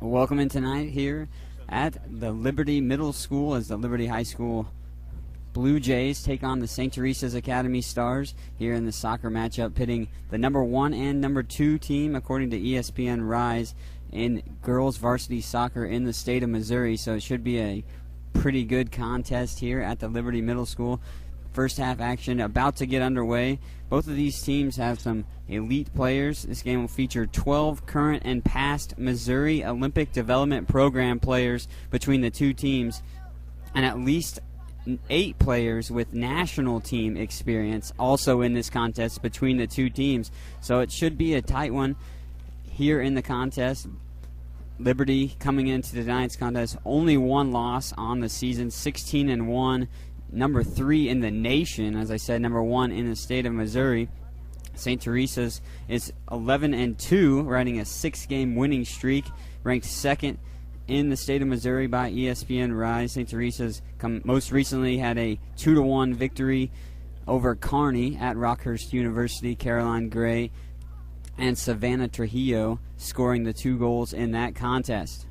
Welcome in tonight here at the Liberty Middle School as the Liberty High School Blue Jays take on the St. Teresa's Academy Stars here in the soccer matchup, pitting the number 1 and number 2 team according to ESPN Rise in girls varsity soccer in the state of Missouri. So it should be a pretty good contest here at the Liberty Middle School. First half action about to get underway. Both of these teams have some elite players. This game will feature 12 current and past Missouri Olympic Development Program players between the two teams, and at least 8 players with national team experience also in this contest between the two teams. So it should be a tight one here in the contest. Liberty coming into tonight's contest, only 1 loss on the season, 16-1. Number 3 in the nation, as I said, number 1 in the state of Missouri. St. Teresa's is 11-2, riding a 6-game winning streak, ranked 2nd in the state of Missouri by ESPN Rise. St. Teresa's most recently had a 2-1 victory over Kearney at Rockhurst University. Caroline Gray and Savannah Trujillo scoring the 2 goals in that contest.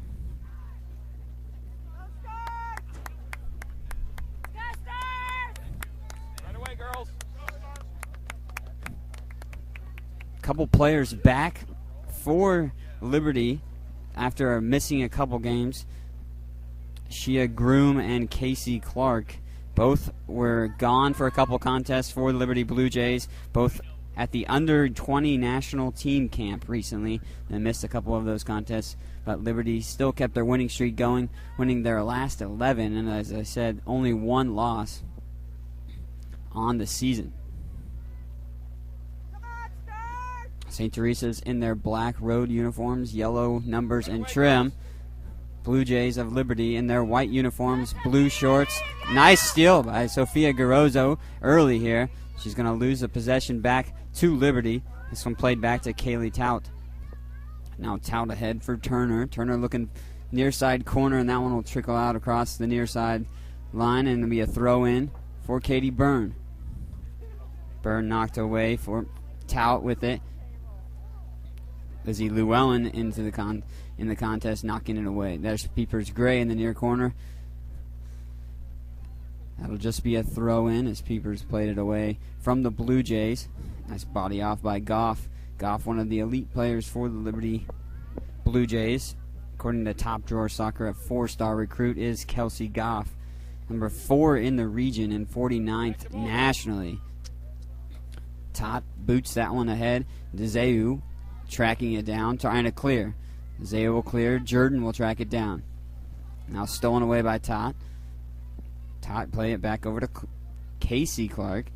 Couple players back for Liberty after missing a couple games. Shea Groom and Casey Clark both were gone for a couple contests for the Liberty Blue Jays, both at the under-20 national team camp recently, and missed a couple of those contests. But Liberty still kept their winning streak going, winning their last 11, and as I said, only 1 loss on the season. St. Teresa's in their black road uniforms, yellow numbers and trim. Blue Jays of Liberty in their white uniforms, blue shorts. Nice steal by Sophia Garozzo early here. She's going to lose the possession back to Liberty. This one played back to Kaylee Tout. Now Tout ahead for Turner. Turner looking near side corner, and that one will trickle out across the near side line, and it'll be a throw in for Katie Byrne. Byrne knocked away for Tout with it. Lizzie Llewellyn into in the contest, knocking it away. There's Peepers Gray in the near corner. That'll just be a throw in as Peepers played it away from the Blue Jays. Nice body off by Goff. Goff, one of the elite players for the Liberty Blue Jays. According to Top Drawer Soccer, a 4-star recruit is Kelsey Goff. Number 4 in the region and 49th nationally. Tot boots that one ahead. DeZeu tracking it down, trying to clear. Zaya will clear. Jordan will track it down. Now stolen away by Tot. Tot play it back over to Casey Clark.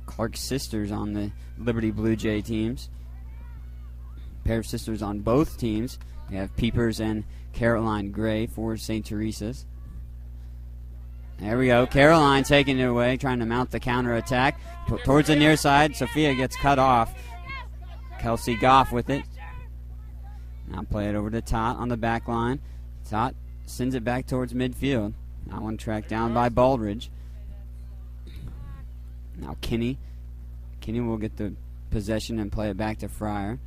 Clark's sisters on the Liberty Blue Jay teams. Pair of sisters on both teams. We have Peepers and Caroline Gray for St. Teresa's. There we go. Caroline taking it away, trying to mount the counterattack. Towards the near side. Sophia gets cut off. Kelsey Goff with it. Now play it over to Tot on the back line. Tot sends it back towards midfield. That one tracked down by Baldridge. Now Kinney. Kinney will get the possession and play it back to Fryer.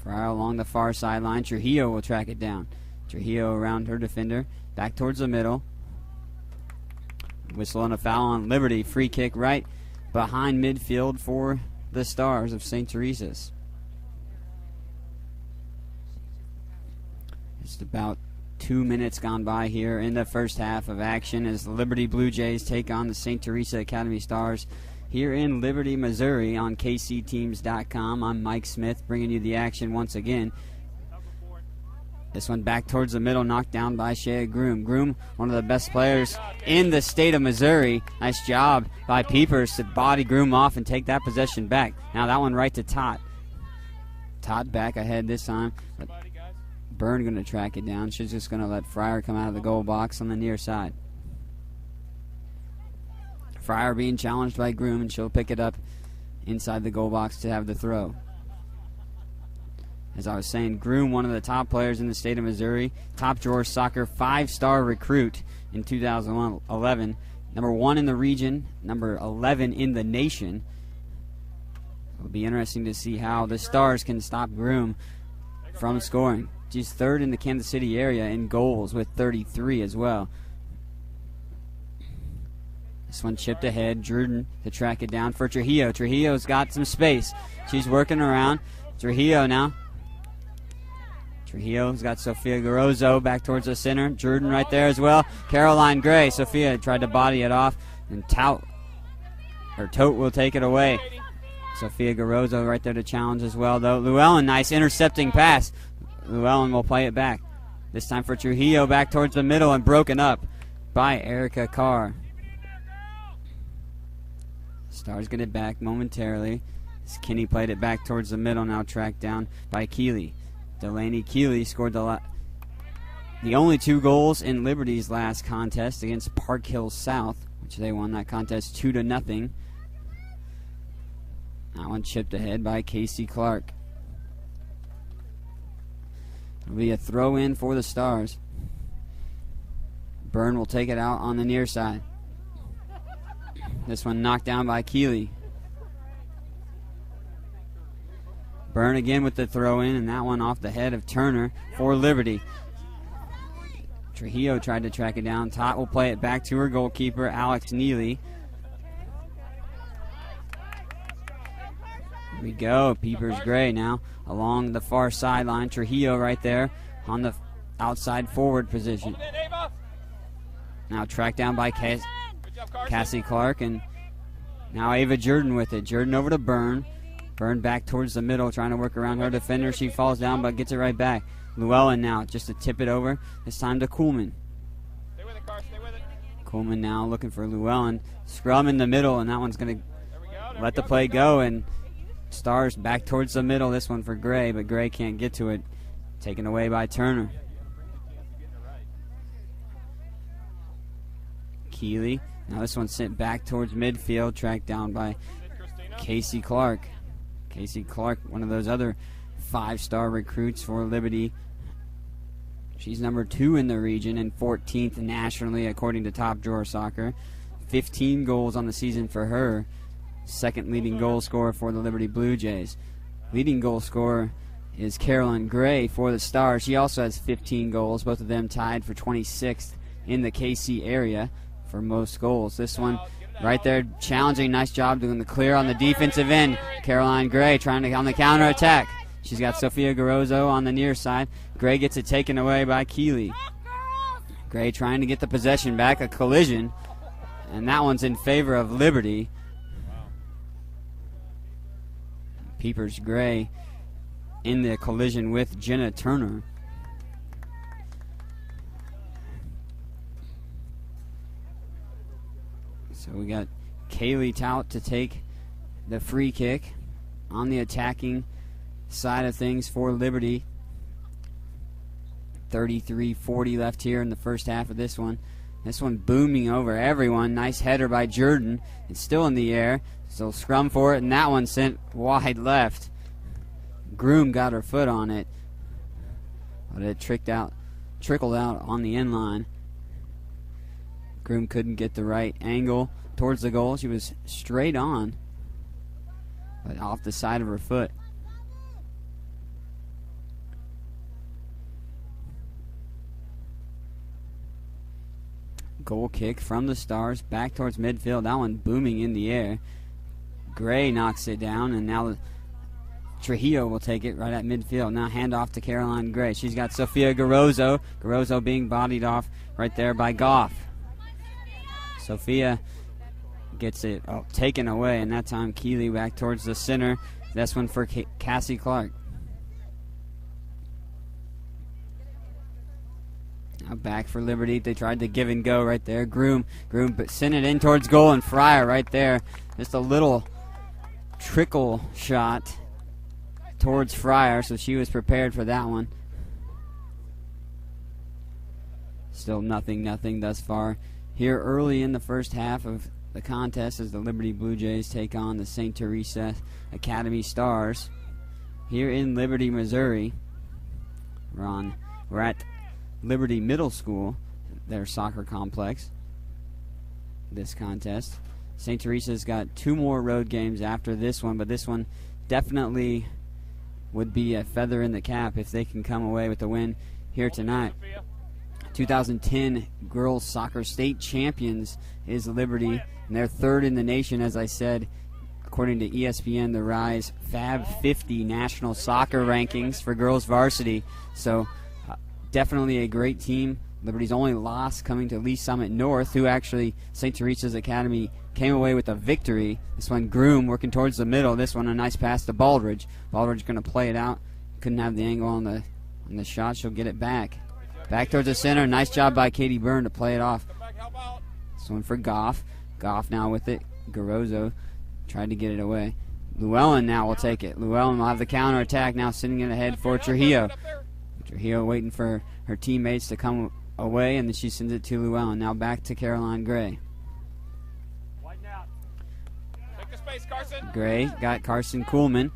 Fryer along the far sideline. Trujillo will track it down. Trujillo around her defender. Back towards the middle. Whistle and a foul on Liberty. Free kick right behind midfield for the Stars of St. Teresa's. Just about 2 minutes gone by here in the first half of action as the Liberty Blue Jays take on the St. Teresa Academy Stars here in Liberty, Missouri on kcteams.com. I'm Mike Smith bringing you the action once again. This one back towards the middle, knocked down by Shea Groom. Groom, one of the best players in the state of Missouri. Nice job by Peepers to body Groom off and take that possession back. Now that one right to Tot. Tot back ahead this time. But Byrne going to track it down. She's just going to let Fryer come out of the goal box on the near side. Fryer being challenged by Groom, and she'll pick it up inside the goal box to have the throw. As I was saying, Groom, one of the top players in the state of Missouri, Top Drawer Soccer 5-star recruit in 2011, number 1 in the region, number 11 in the nation. It'll be interesting to see how the Stars can stop Groom from scoring. She's third in the Kansas City area in goals with 33 as well. This one chipped ahead. Jordan to track it down for Trujillo. Trujillo's got some space. She's working around. Trujillo now. Trujillo's got Sofia Garozzo back towards the center. Jordan right there as well. Caroline Gray. Sofia tried to body it off. And Tote will take it away. Sofia Garozzo right there to challenge as well, though. Llewellyn, nice intercepting pass. Llewellyn will play it back. This time for Trujillo back towards the middle and broken up by Erica Carr. Stars get it back momentarily. Kinney played it back towards the middle, now tracked down by Keeley. Delaney Keeley scored the only 2 goals in Liberty's last contest against Park Hill South, which they won that contest 2-0. That one chipped ahead by Casey Clark. It'll be a throw-in for the Stars. Byrne will take it out on the near side. This one knocked down by Keeley. Byrne again with the throw-in, and that one off the head of Turner for Liberty. Trujillo tried to track it down. Totte will play it back to her goalkeeper, Alex Neely. Here we go. Peepers Gray now along the far sideline. Trujillo right there on the outside forward position. Now tracked down by Cassie Clark, and now Ava Jordan with it. Jordan over to Byrne. Byrne back towards the middle, trying to work around her defender. She falls down, but gets it right back. Llewellyn now, just to tip it over. This time to Kuhlman. Stay with it, Carr. Stay with it. Kuhlman now looking for Llewellyn. Scrum in the middle, and that one's going to let the play go. And Stars back towards the middle. This one for Gray, but Gray can't get to it. Taken away by Turner. Keeley. Now this one sent back towards midfield, tracked down by Casey Clark. Casey Clark, one of those other 5-star recruits for Liberty. She's number 2 in the region and 14th nationally according to Top Drawer Soccer. 15 goals on the season for her. Second leading goal scorer for the Liberty Blue Jays. Leading goal scorer is Caroline Gray for the Stars. She also has 15 goals, both of them tied for 26th in the KC area for most goals. This one right there, challenging, nice job doing the clear on the defensive end. Caroline Gray trying to on the counter attack. She's got Sofia Garozzo on the near side. Gray gets it taken away by Keeley. Gray trying to get the possession back, a collision, and that one's in favor of Liberty. Peepers Gray in the collision with Jenna Turner. So we got Kaylee Tout to take the free kick on the attacking side of things for Liberty. 33-40 left here in the first half of this one. This one booming over everyone. Nice header by Jordan. It's still in the air. So scrum for it, and that one sent wide left. Groom got her foot on it, but it trickled out on the end line. Groom couldn't get the right angle towards the goal. She was straight on, but off the side of her foot. Goal kick from the Stars back towards midfield. That one booming in the air. Gray knocks it down, and now Trujillo will take it right at midfield. Now hand off to Caroline Gray. She's got Sofia Garozzo. Garozzo being bodied off right there by Goff. Sofia gets it taken away, and that time Keeley back towards the center. This one for Cassie Clark. Now back for Liberty. They tried to give and go right there. Groom sent it in towards goal, and Fryer right there. Just a little trickle shot towards Fryer, so she was prepared for that one. Still nothing thus far here early in the first half of the contest as the Liberty Blue Jays take on the St. Teresa Academy Stars here in Liberty, Missouri. We're at Liberty Middle School, their soccer complex, this contest. St. Teresa's got 2 more road games after this one, but this one definitely would be a feather in the cap if they can come away with the win here tonight. 2010 girls soccer state champions is Liberty, and they're third in the nation, as I said, according to ESPN, the Rise Fab 50 national soccer rankings for girls varsity. So definitely a great team. Liberty's only loss coming to Lee Summit North, who actually, St. Teresa's Academy, came away with a victory. This one, Groom, working towards the middle. This one, a nice pass to Baldridge. Baldridge going to play it out. Couldn't have the angle on the shot. She'll get it back. Back towards the center. Nice job by Katie Byrne to play it off. This one for Goff. Goff now with it. Garozzo tried to get it away. Llewellyn now will take it. Llewellyn will have the counter attack now, sending it ahead for Trujillo. Trujillo waiting for her teammates to come away, and then she sends it to Llewellyn. Now back to Caroline Gray. Gray got Carson Kuhlman.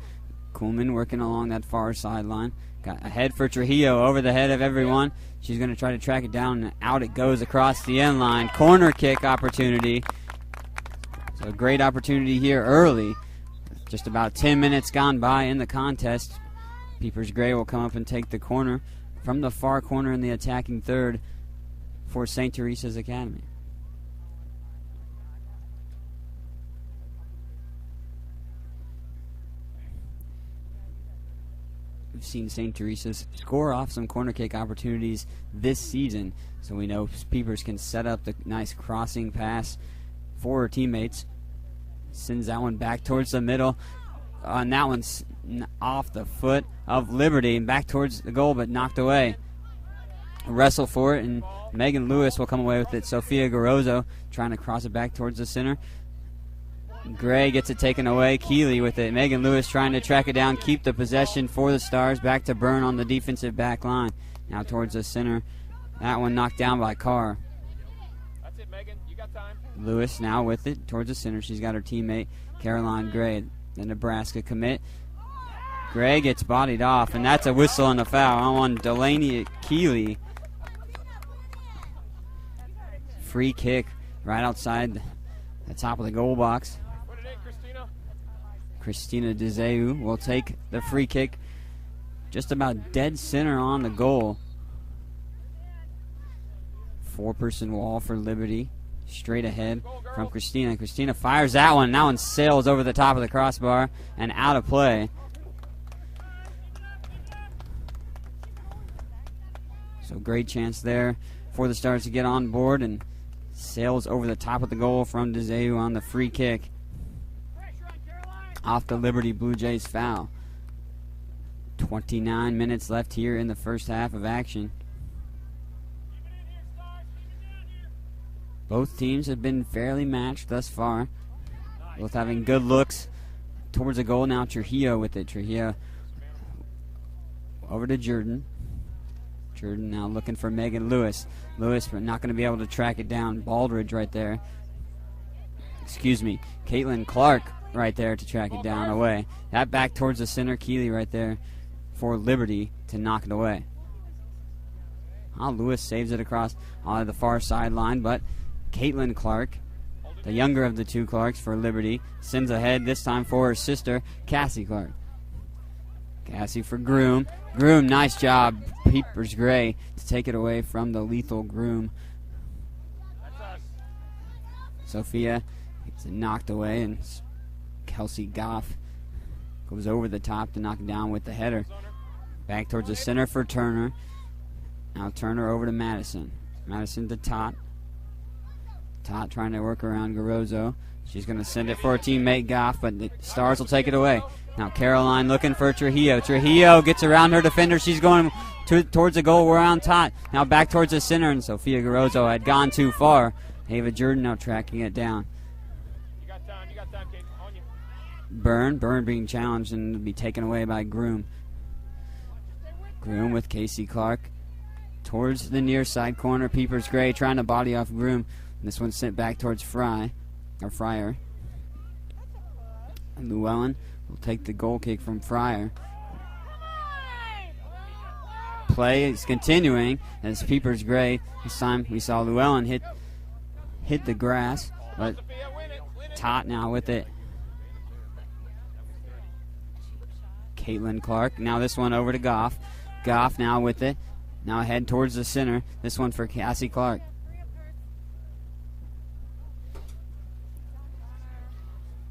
Kuhlman working along that far sideline. Got ahead for Trujillo, over the head of everyone. She's going to try to track it down, and out it goes across the end line. Corner kick opportunity. So a great opportunity here early. Just about 10 minutes gone by in the contest. Peepers Gray will come up and take the corner from the far corner in the attacking third for St. Teresa's Academy. We've seen St. Teresa's score off some corner kick opportunities this season, so we know Peepers can set up the nice crossing pass for her teammates. Sends that one back towards the middle. And that one's off the foot of Liberty and back towards the goal, but knocked away. Wrestle for it, and Megan Lewis will come away with it. Sophia Garozzo trying to cross it back towards the center. Gray gets it taken away. Keeley with it. Megan Lewis trying to track it down, keep the possession for the Stars. Back to Byrne on the defensive back line. Now towards the center. That one knocked down by Carr. That's it, Megan. You got time. Lewis now with it towards the center. She's got her teammate, Caroline Gray, the Nebraska commit. Gray gets bodied off, and that's a whistle and a foul on Delaney Keeley. Free kick right outside the top of the goal box. Christina Dezeu will take the free kick just about dead center on the goal. Four-person wall for Liberty. Straight ahead from Christina. Christina fires that one. That one sails over the top of the crossbar and out of play. So great chance there for the Stars to get on board, and sails over the top of the goal from Dezeu on the free kick. Off the Liberty Blue Jays foul. 29 minutes left here in the first half of action. Both teams have been fairly matched thus far. Both having good looks towards the goal. Now Trujillo with it. Trujillo over to Jordan. Jordan now looking for Megan Lewis. Lewis but not going to be able to track it down. Baldridge right there. Excuse me. Caitlin Clark right there to track it down away. That back towards the center. Keeley right there for Liberty to knock it away. Lewis saves it across on the far sideline, but Caitlin Clark, the younger of the two Clarks for Liberty, sends ahead this time for her sister, Cassie Clark. Cassie for Groom. Groom, nice job. Peepers Gray to take it away from the lethal Groom. Sophia gets it knocked away, and Kelsey Goff goes over the top to knock it down with the header. Back towards the center for Turner. Now Turner over to Madison. Madison to Tot. Tot trying to work around Garozzo. She's going to send it for her teammate Goff, but the Stars will take it away. Now Caroline looking for Trujillo. Trujillo gets around her defender. She's going towards the goal around Tot. Now back towards the center, and Sophia Garozzo had gone too far. Ava Jordan now tracking it down. You got time, Kate. On you. Byrne being challenged and will be taken away by Groom. Groom with Casey Clark towards the near side corner. Peepers Gray trying to body off Groom. This one's sent back towards Fryer. And Llewellyn will take the goal kick from Fryer. Play is continuing as Peepers Gray. This time we saw Llewellyn hit the grass, but Tot now with it. Caitlin Clark. Now this one over to Goff. Goff now with it. Now ahead towards the center. This one for Cassie Clark.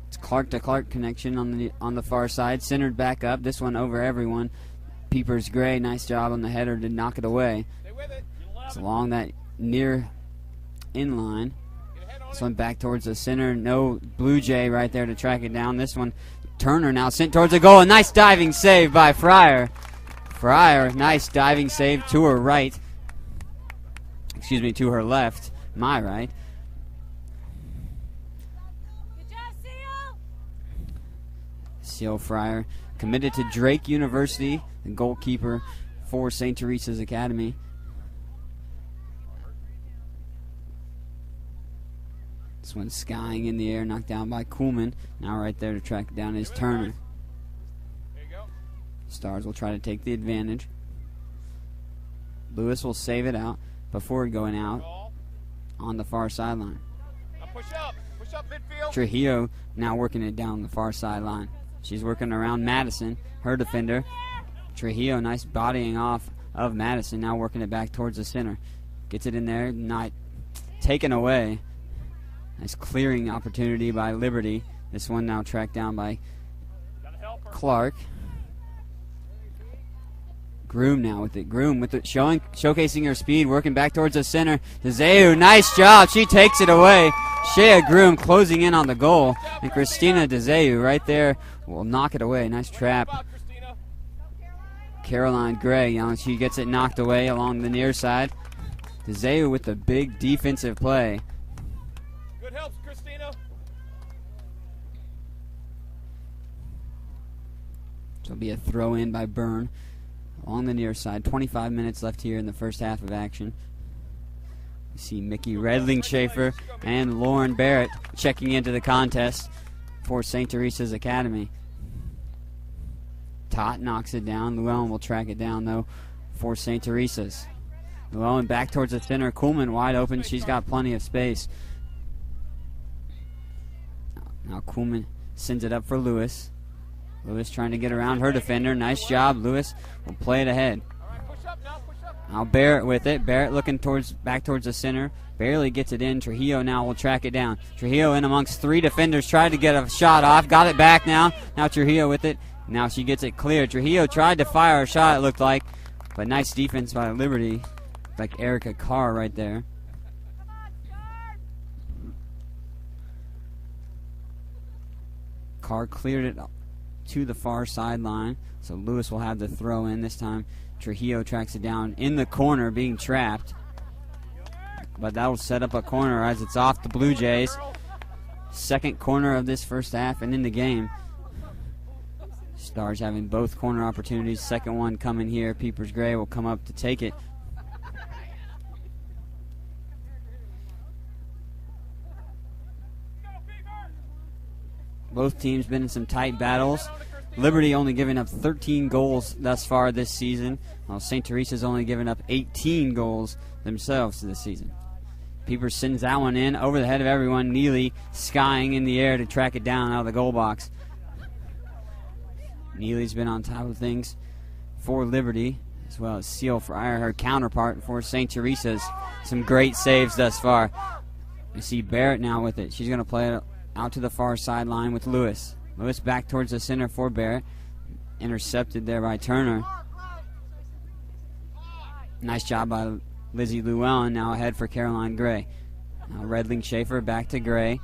It's Clark to Clark connection on the far side. Centered back up. This one over everyone. Peepers Gray, nice job on the header to knock it away. It's along that near inline. This one back towards the center. No Blue Jay right there to track it down. This one, Turner now sent towards the goal. A nice diving save by Fryer. Fryer, nice diving save to her right. Excuse me, to her left. My right. Good job, Seal. Seal Fryer, committed to Drake University, the goalkeeper for St. Teresa's Academy. This one skying in the air, knocked down by Kuhlman. Now right there to track it down is Turner. There you go. Stars will try to take the advantage. Lewis will save it out before going out Ball. on the far sideline. Now push up midfield. Trujillo now working it down the far sideline. She's working around Madison, her defender. Trujillo, nice bodying off of Madison, now working it back towards the center. Gets it in there, not taken away. Nice clearing opportunity by Liberty. This one now tracked down by Clark. Groom now with it. Groom with it, showcasing her speed, working back towards the center. DeZeu, nice job. She takes it away. Shea Groom closing in on the goal. And Christina DeZeu right there will knock it away. Nice trap. Caroline Gray, she gets it knocked away along the near side. DeZeu with the big defensive play. Good help, Christina. So it'll be a throw in by Byrne along the near side. 25 minutes left here in the first half of action. We see Mickey Redling-Schaefer and Lauren Barrett checking into the contest for St. Teresa's Academy. Tot knocks it down. Llewellyn will track it down, though, for St. Teresa's. Llewellyn back towards the center. Kuhlman wide open. She's got plenty of space. Now Kuhlman sends it up for Lewis. Lewis trying to get around her defender. Nice job. Lewis will play it ahead. Push up now, push up. Now Barrett with it. Barrett looking back towards the center. Barely gets it in. Trujillo now will track it down. Trujillo in amongst three defenders. Tried to get a shot off. Got it back now. Now Trujillo with it. Now she gets it clear. Trujillo tried to fire a shot, it looked like. But nice defense by Liberty. Like Erica Carr right there. Carr cleared it to the far sideline. So Lewis will have the throw in. This time Trujillo tracks it down in the corner, being trapped. But that will set up a corner as it's off the Blue Jays. Second corner of this first half and in the game. Stars having both corner opportunities. Second one coming here. Peepers Gray will come up to take it. Both teams been in some tight battles. Liberty only giving up 13 goals thus far this season, while St. Teresa's only given up 18 goals themselves this season. Peepers sends that one in over the head of everyone. Neely skying in the air to track it down out of the goal box. Neely's been on top of things for Liberty, as well as Seal Fryer, her counterpart for St. Teresa's. Some great saves thus far. We see Barrett now with it. She's going to play it out to the far sideline with Lewis. Lewis back towards the center for Barrett. Intercepted there by Turner. Nice job by Lizzie Llewellyn. Now ahead for Caroline Gray. Now Redling-Schaefer back to Gray.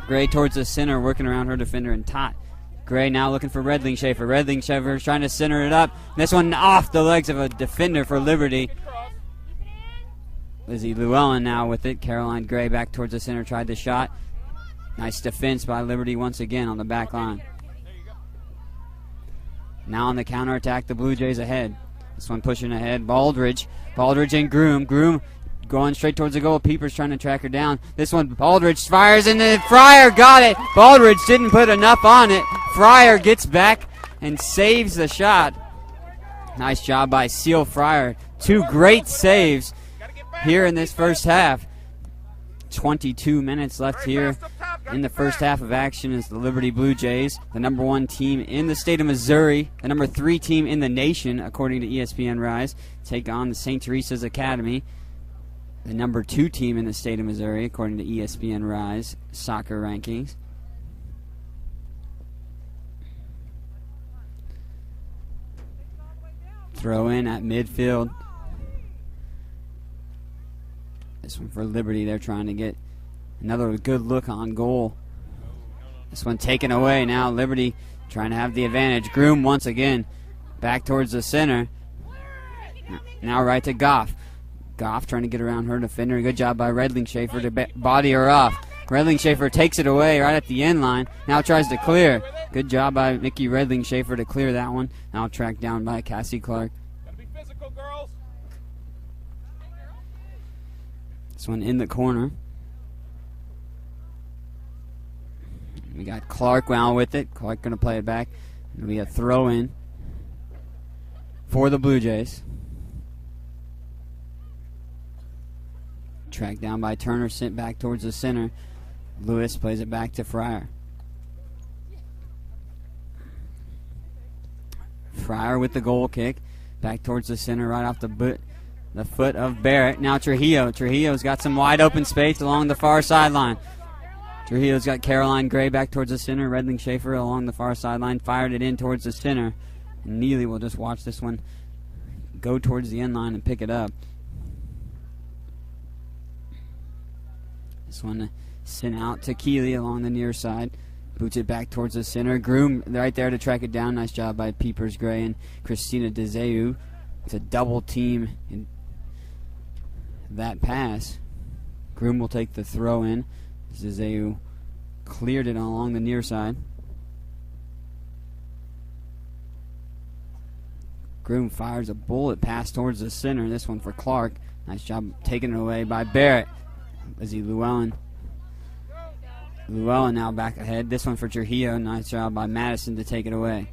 Gray towards the center, working around her defender and Tot. Gray now looking for Redling-Schaefer. Redling-Schaefer is trying to center it up. This one off the legs of a defender for Liberty. Lizzie Llewellyn now with it. Caroline Gray back towards the center, tried the shot. Nice defense by Liberty once again on the back line. Now on the counterattack, the Blue Jays ahead. This one pushing ahead. Baldridge and Groom. Groom going straight towards the goal. Peepers trying to track her down. This one, Baldridge fires, and then Fryer got it. Baldridge didn't put enough on it. Fryer gets back and saves the shot. Nice job by Seal Fryer. Two great saves here in this first half. 22 minutes left here in the first half of action is the Liberty Blue Jays, the number 1 team in the state of Missouri, the number 3 team in the nation, according to ESPN Rise, take on the St. Teresa's Academy, the number 2 team in the state of Missouri, according to ESPN Rise soccer rankings. Throw in at midfield. This one for Liberty. They're trying to get another good look on goal. This one taken away. Now Liberty trying to have the advantage. Groom once again back towards the center. Now right to Goff. Goff trying to get around her defender. Good job by Redling Schaefer to body her off. Redling Schaefer takes it away right at the end line. Now tries to clear. Good job by Mickey Redling Schaefer to clear that one. Now tracked down by Cassie Clark. Gotta be physical, girls. This one in the corner. We got Clark now with it. Clark going to play it back. It'll be a throw in for the Blue Jays. Tracked down by Turner, sent back towards the center. Lewis plays it back to Fryer. Fryer with the goal kick. Back towards the center, right off the foot of Barrett. Now Trujillo. Trujillo's got some wide open space along the far sideline. Trujillo's got Caroline Gray back towards the center. Redling Schaefer along the far sideline. Fired it in towards the center. And Neely will just watch this one go towards the end line and pick it up. This one sent out to Keeley along the near side. Boots it back towards the center. Groom right there to track it down. Nice job by Peepers Gray and Christina DeZeu. It's a double team in that pass. Groom will take the throw in. DeZeu cleared it along the near side. Groom fires a bullet pass towards the center. This one for Clark. Nice job taking it away by Barrett. Lizzie Llewellyn. Llewellyn now back ahead. This one for Trujillo. Nice job by Madison to take it away.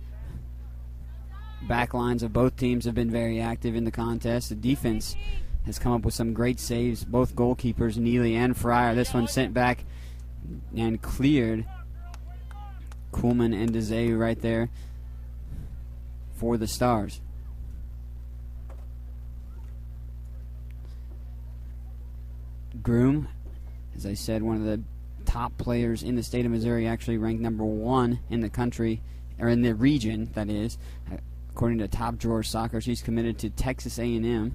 Back lines of both teams have been very active in the contest. The defense has come up with some great saves. Both goalkeepers, Neely and Fryer. This one sent back and cleared. Kuhlman and DeZeu right there for the Stars. Groom, as I said, one of the top players in the state of Missouri, actually ranked number 1 in the country, or in the region, that is. According to Top Drawer Soccer, she's committed to Texas A&M.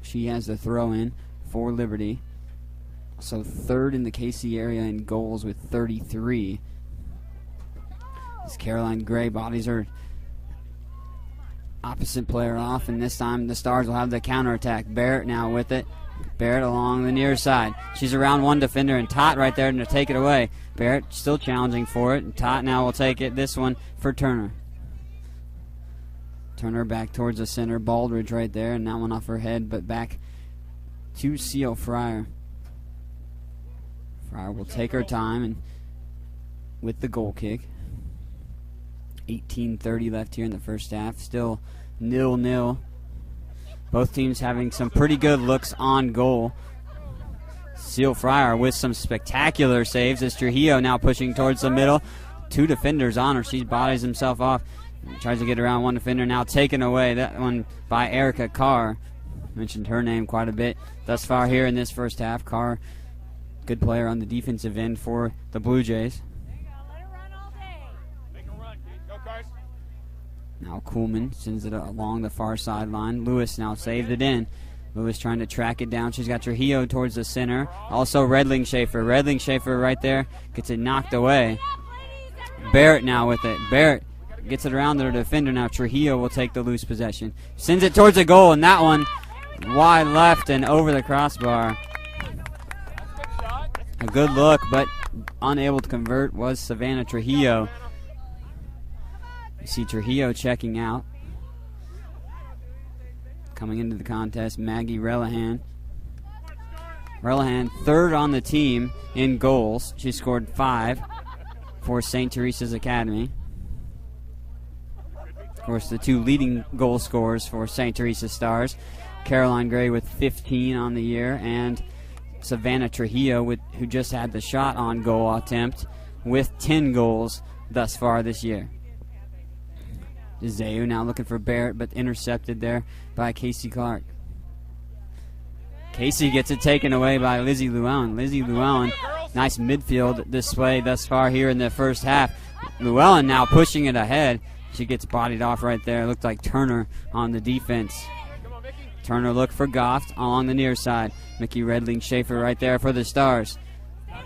She has the throw-in for Liberty. So 3rd in the KC area in goals with 33. As Caroline Gray bodies her opposite player off, and this time the Stars will have the counterattack. Barrett now with it. Barrett along the near side. She's around one defender, and Tot right there to take it away. Barrett still challenging for it, and Tot now will take it. This one for Turner. Turner back towards the center. Baldridge right there, and that one off her head, but back to Seal Fryer. Fryer will take her time and with the goal kick. 18:30 left here in the first half. Still 0-0. Both teams having some pretty good looks on goal. Seal Fryer with some spectacular saves as Trujillo now pushing towards the middle. 2 defenders on her. She bodies himself off. Tries to get around one defender. Now taken away. That one by Erica Carr. Mentioned her name quite a bit thus far here in this first half. Carr, good player on the defensive end for the Blue Jays. Now Kuhlman sends it along the far sideline. Lewis now saved it in. Lewis trying to track it down. She's got Trujillo towards the center. Also Redling Schaefer. Redling Schaefer right there gets it knocked away. Barrett now with it. Barrett gets it around their defender. Now Trujillo will take the loose possession. Sends it towards the goal, and that one wide left and over the crossbar. A good look, but unable to convert was Savannah Trujillo. You see Trujillo checking out. Coming into the contest, Maggie Relihan. Relihan, 3rd on the team in goals. She scored 5 for St. Teresa's Academy. Of course, the 2 leading goal scorers for St. Teresa Stars. Caroline Gray with 15 on the year, and Savannah Trujillo, who just had the shot on goal attempt, with 10 goals thus far this year. Zeu now looking for Barrett, but intercepted there by Casey Clark. Casey gets it taken away by Lizzie Llewellyn. Lizzie Llewellyn, nice midfield display thus far here in the first half. Llewellyn now pushing it ahead. She gets bodied off right there. It looked like Turner on the defense. Turner looked for Goff along the near side. Mickey Redling Schaefer right there for the Stars.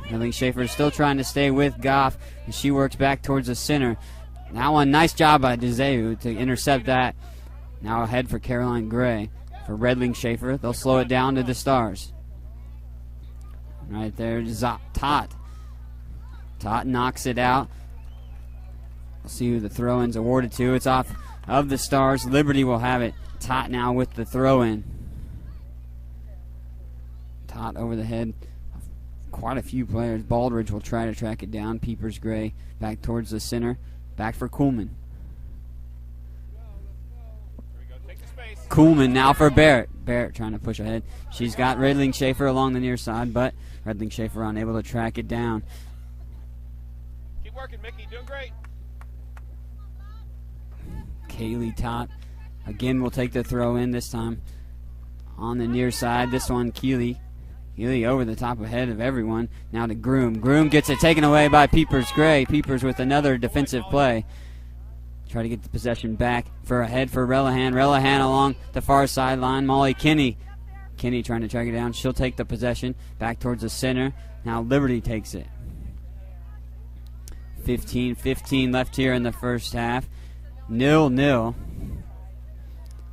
Redling Schaefer is still trying to stay with Goff, and she works back towards the center. That one, nice job by Dezeu to intercept that. Now ahead for Caroline Gray. For Redling Schaefer, they'll slow it down to the Stars. Right there, Tot. Tot knocks it out. We'll see who the throw-in's awarded to. It's off of the Stars. Liberty will have it. Tot now with the throw-in. Tot over the head of quite a few players. Baldridge will try to track it down. Peepers Gray back towards the center. Back for Kuhlman. Kuhlman now for Barrett. Barrett trying to push ahead. She's got Redling Schaefer along the near side, but Redling Schaefer unable to track it down. Keep working, Mickey. Doing great. Kaylee Tot again will take the throw in, this time on the near side. This one, Keeley. Keeley over the top ahead of everyone. Now to Groom. Groom gets it taken away by Peepers Gray. Peepers with another defensive play. Try to get the possession back for ahead for Relihan. Relihan along the far sideline. Molly Kinney. Kinney trying to track it down. She'll take the possession back towards the center. Now Liberty takes it. 15-15 left here in the first half. 0-0.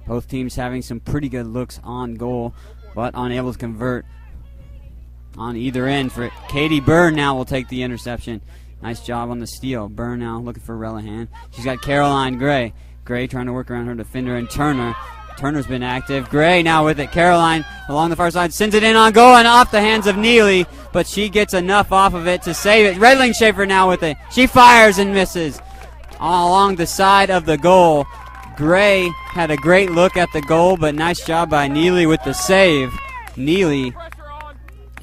Both teams having some pretty good looks on goal, but unable to convert on either end. For Katie Byrne now will take the interception. Nice job on the steal. Byrne now looking for Relihan. She's got Caroline Gray. Gray trying to work around her defender, and Turner. Turner's been active. Gray now with it. Caroline along the far side sends it in on goal and off the hands of Neely, but she gets enough off of it to save it. Redling Schaefer now with it. She fires and misses all along the side of the goal. Gray had a great look at the goal, but nice job by Neely with the save. Neely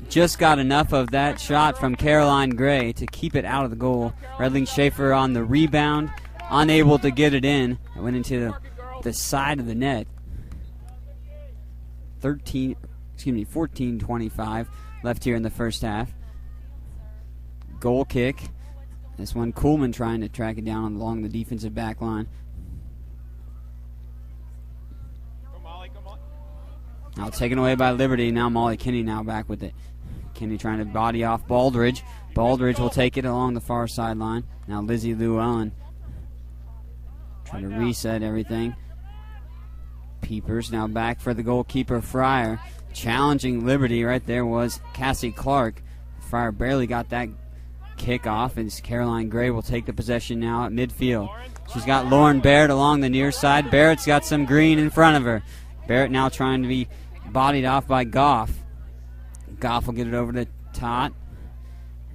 just got enough of that shot from Caroline Gray to keep it out of the goal. Redling Schaefer on the rebound, unable to get it in. It went into the side of the net. 14-25 left here in the first half. Goal kick. This one, Kuhlman trying to track it down along the defensive back line. Now taken away by Liberty. Now Molly Kinney now back with it. Kinney trying to body off Baldridge. Baldridge will take it along the far sideline. Now Lizzie Llewellyn trying to reset everything. Peepers now back for the goalkeeper, Fryer. Challenging Liberty right there was Cassie Clark. Fryer barely got that kick off, and Caroline Gray will take the possession now at midfield. She's got Lauren Barrett along the near side. Barrett's got some green in front of her. Barrett now trying to be bodied off by Goff. Goff will get it over to Tot.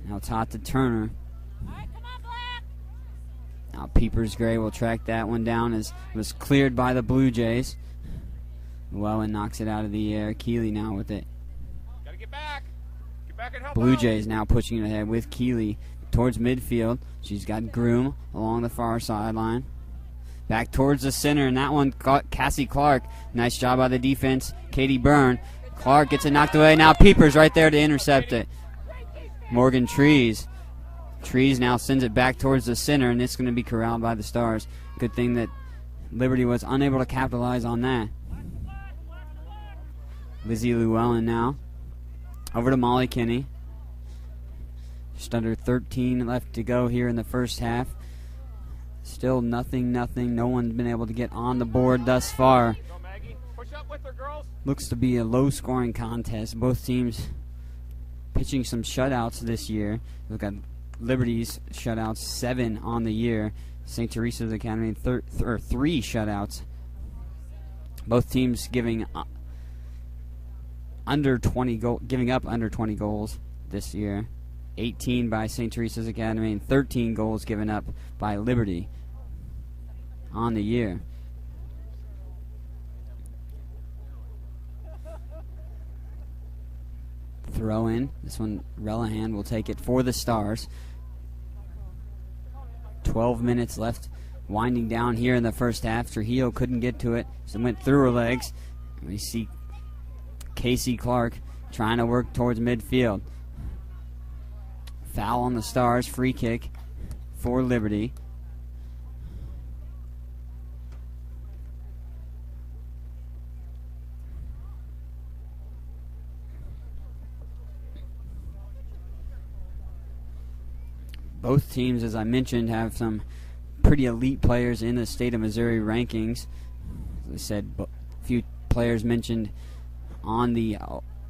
Now Tot to Turner. Now Peepers Gray will track that one down as it was cleared by the Blue Jays. Llewellyn knocks it out of the air. Keeley now with it. Gotta get back. Get back and help Blue out. Jays now pushing it ahead with Keeley towards midfield. She's got Groom along the far sideline. Back towards the center, and that one caught Cassie Clark. Nice job by the defense. Katie Byrne. Clark gets it knocked away. Now Peepers right there to intercept it. Morgan Trees. Trees now sends it back towards the center, and it's going to be corralled by the Stars. Good thing that Liberty was unable to capitalize on that. Lizzie Llewellyn now. Over to Molly Kinney. Just under 13 left to go here in the first half. Still nothing. No one's been able to get on the board thus far. Go, Maggie. Push up with her, girls. Looks to be a low-scoring contest. Both teams pitching some shutouts this year. We've got Liberty's shutouts, 7 on the year. St. Teresa's Academy, 3 shutouts. Both teams giving up under 20 goals this year. 18 by St. Teresa's Academy and 13 goals given up by Liberty on the year. throw in. This one, Relihan will take it for the Stars. 12 minutes left, winding down here in the first half. Trujillo couldn't get to it, so it went through her legs. We see Casey Clark trying to work towards midfield. Foul on the Stars, free kick for Liberty. Both teams, as I mentioned, have some pretty elite players in the state of Missouri rankings. As I said, a few players mentioned on the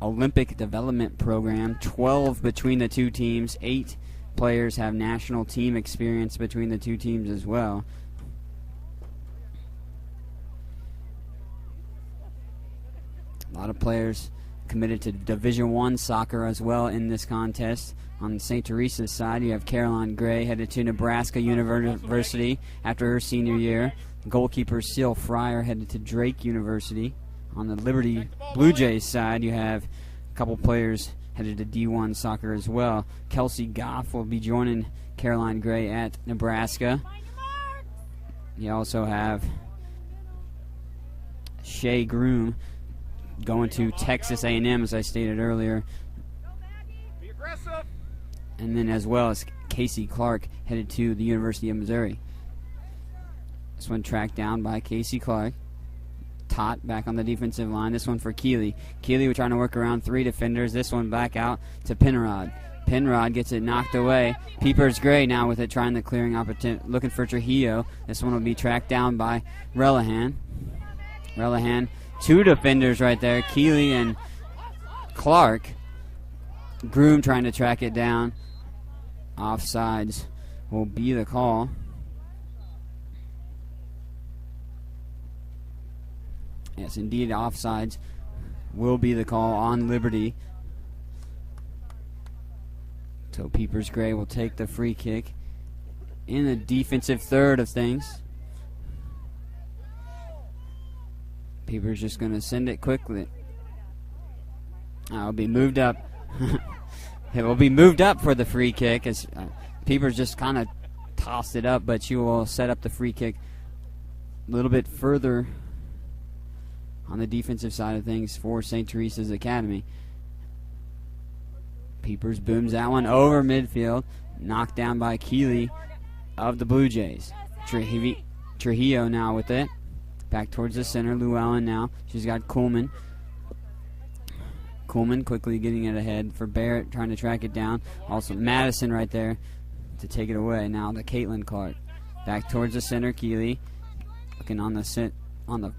Olympic Development Program. 12 between the two teams. 8 players have national team experience between the two teams as well. A lot of players committed to Division I soccer as well in this contest. On St. Teresa's side, you have Caroline Gray headed to Nebraska University after her senior year. Goalkeeper Seal Fryer headed to Drake University. On the Liberty Blue Jays side, you have a couple players headed to D1 soccer as well. Kelsey Goff will be joining Caroline Gray at Nebraska. You also have Shay Groom going to Texas A&M, as I stated earlier. Be aggressive. And then as well as Casey Clark headed to the University of Missouri. This one tracked down by Casey Clark. Tot back on the defensive line. This one for Keeley. Keeley was trying to work around 3 defenders. This one back out to Penrod. Penrod gets it knocked away. Peepers Gray now with it, trying the clearing opportunity, looking for Trujillo. This one will be tracked down by Relihan. Relihan, 2 defenders right there, Keeley and Clark. Groom trying to track it down. Offsides will be the call. Yes, indeed, offsides will be the call on Liberty. So Peepers Gray will take the free kick in the defensive third of things. Peepers just going to send it quickly. It'll be moved up. It will be moved up for the free kick as Peepers just kind of tossed it up, but she will set up the free kick a little bit further on the defensive side of things for St. Teresa's Academy. Peepers booms that one over midfield, knocked down by Keeley of the Blue Jays. Trujillo now with it. Back towards the center, Llewellyn now. She's got Coleman. Coleman quickly getting it ahead for Barrett, trying to track it down. Also Madison right there to take it away. Now to Caitlin Clark. Back towards the center, Keeley. Looking on the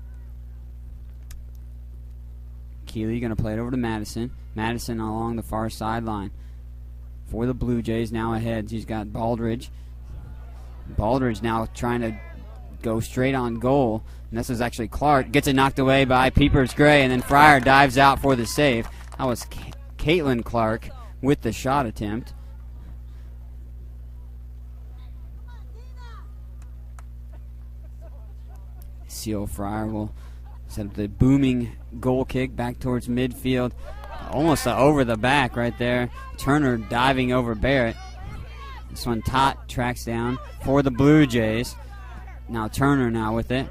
Keeley going to play it over to Madison. Madison along the far sideline for the Blue Jays, now ahead. She's got Baldridge. Baldridge now trying to go straight on goal. And this is actually Clark. Gets it knocked away by Peepers Gray, and then Fryer dives out for the save. That was Caitlin Clark with the shot attempt. Seal Fryer will set up the booming goal kick back towards midfield. Almost over the back right there. Turner diving over Barrett. This one Tot tracks down for the Blue Jays. Now Turner now with it.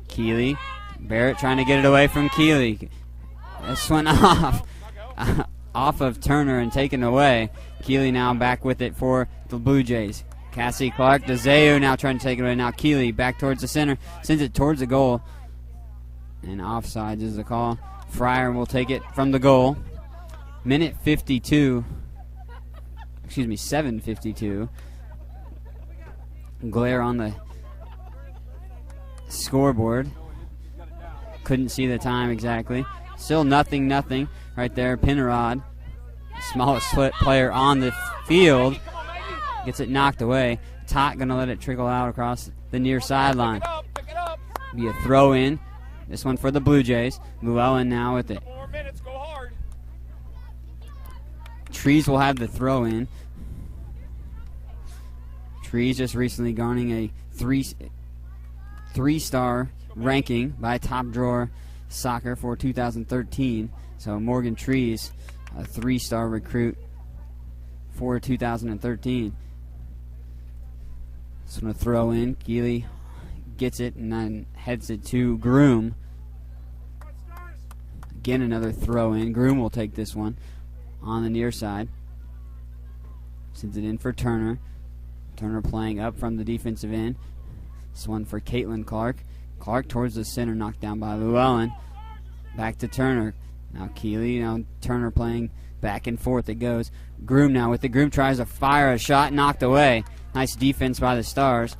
Keeley. Barrett trying to get it away from Keeley. This one off. Off of Turner and taken away. Keeley now back with it for the Blue Jays. Cassie Clark, DeZeu now trying to take it away. Now Keeley back towards the center. Sends it towards the goal. And offsides is the call. Fryer will take it from the goal. Minute 52. Excuse me, 7:52. Glare on the scoreboard. Couldn't see the time exactly. Still nothing right there. Penrod, smallest player on the field, gets it knocked away. Tot going to let it trickle out across the near sideline. Be a throw in. This one for the Blue Jays. Llewellyn now with it. 4 minutes, go hard. Trees will have the throw in. Trees just recently garnering a three-star ranking by Top Drawer Soccer for 2013. So Morgan Trees, a 3-star recruit for 2013. Just going to throw in. Keeley gets it and then heads it to Groom. Again, another throw in. Groom will take this one on the near side. Sends it in for Turner. Turner playing up from the defensive end. This one for Caitlin Clark. Clark towards the center, knocked down by Llewellyn. Back to Turner. Now Keeley, Turner playing back and forth it goes. Groom now with the Groom tries to fire a shot, knocked away. Nice defense by the Stars.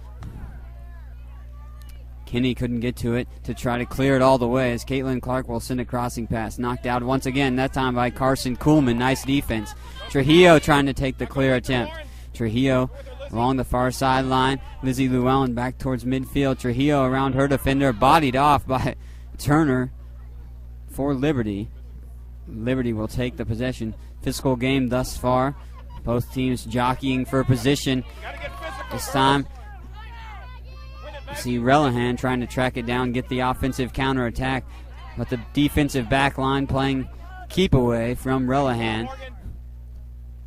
Kinney couldn't get to it to try to clear it all the way as Caitlin Clark will send a crossing pass. Knocked out once again, that time by Carson Kuhlman. Nice defense. Trujillo trying to take the clear attempt. Trujillo along the far sideline. Lizzie Llewellyn back towards midfield. Trujillo around her defender, bodied off by Turner for Liberty. Liberty will take the possession. Physical game thus far. Both teams jockeying for position. This time, see Relihan trying to track it down, get the offensive counterattack, but the defensive back line playing keep away from Relihan.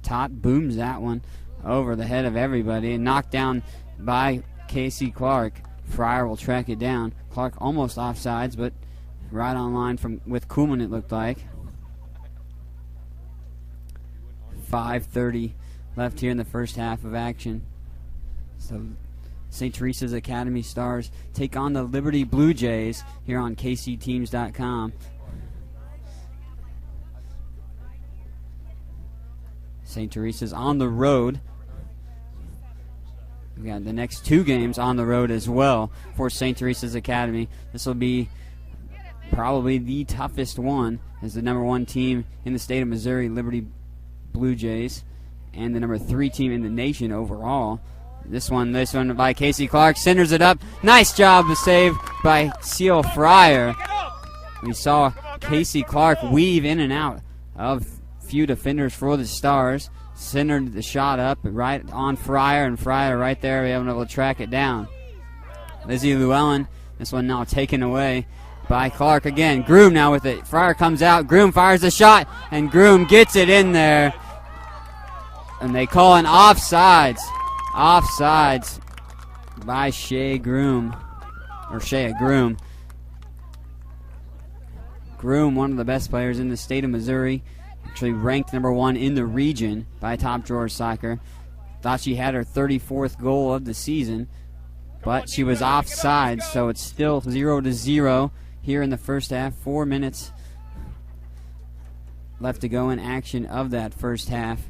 Tot booms that one over the head of everybody and knocked down by Casey Clark. Fryer will track it down. Clark almost offsides, but right on line with Kuhlman it looked like. 5:30 left here in the first half of action. So St. Teresa's Academy Stars take on the Liberty Blue Jays here on KCTeams.com. St. Teresa's on the road. We got the next 2 games on the road as well for St. Teresa's Academy. This will be probably the toughest one as the number 1 team in the state of Missouri, Liberty Blue Jays, and the number 3 team in the nation overall. This one by Casey Clark, centers it up. Nice job of save by Seal Fryer. We saw Casey Clark weave in and out of few defenders for the Stars. Centered the shot up right on Fryer, and Fryer right there able to track it down. Lizzie Llewellyn, this one now taken away by Clark again. Groom now with it. Fryer comes out. Groom fires a shot, and Groom gets it in there. And they call an offsides. Offsides by Shea Groom. Groom, one of the best players in the state of Missouri. Actually ranked number 1 in the region by Top Drawers Soccer. Thought she had her 34th goal of the season, but she was offsides, so it's still 0-0 here in the first half. 4 minutes left to go in action of that first half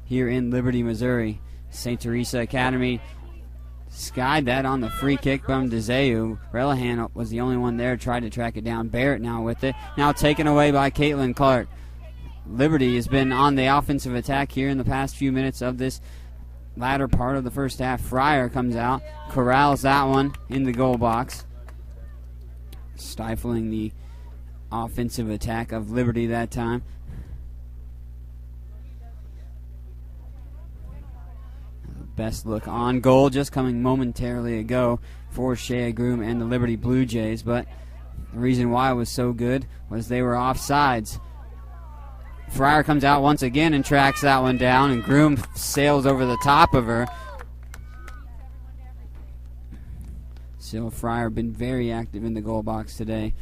here in Liberty, Missouri. St. Teresa Academy skied that on the free kick from DeZeu. Relihan was the only one there, tried to track it down. Barrett now with it. Now taken away by Caitlin Clark. Liberty has been on the offensive attack here in the past few minutes of this latter part of the first half. Fryer comes out, corrals that one in the goal box, stifling the offensive attack of Liberty that time. Best look on goal just coming momentarily ago for Shea Groom and the Liberty Blue Jays, but the reason why it was so good was they were offsides. Fryer comes out once again and tracks that one down, and Groom sails over the top of her. Still, Fryer been very active in the goal box today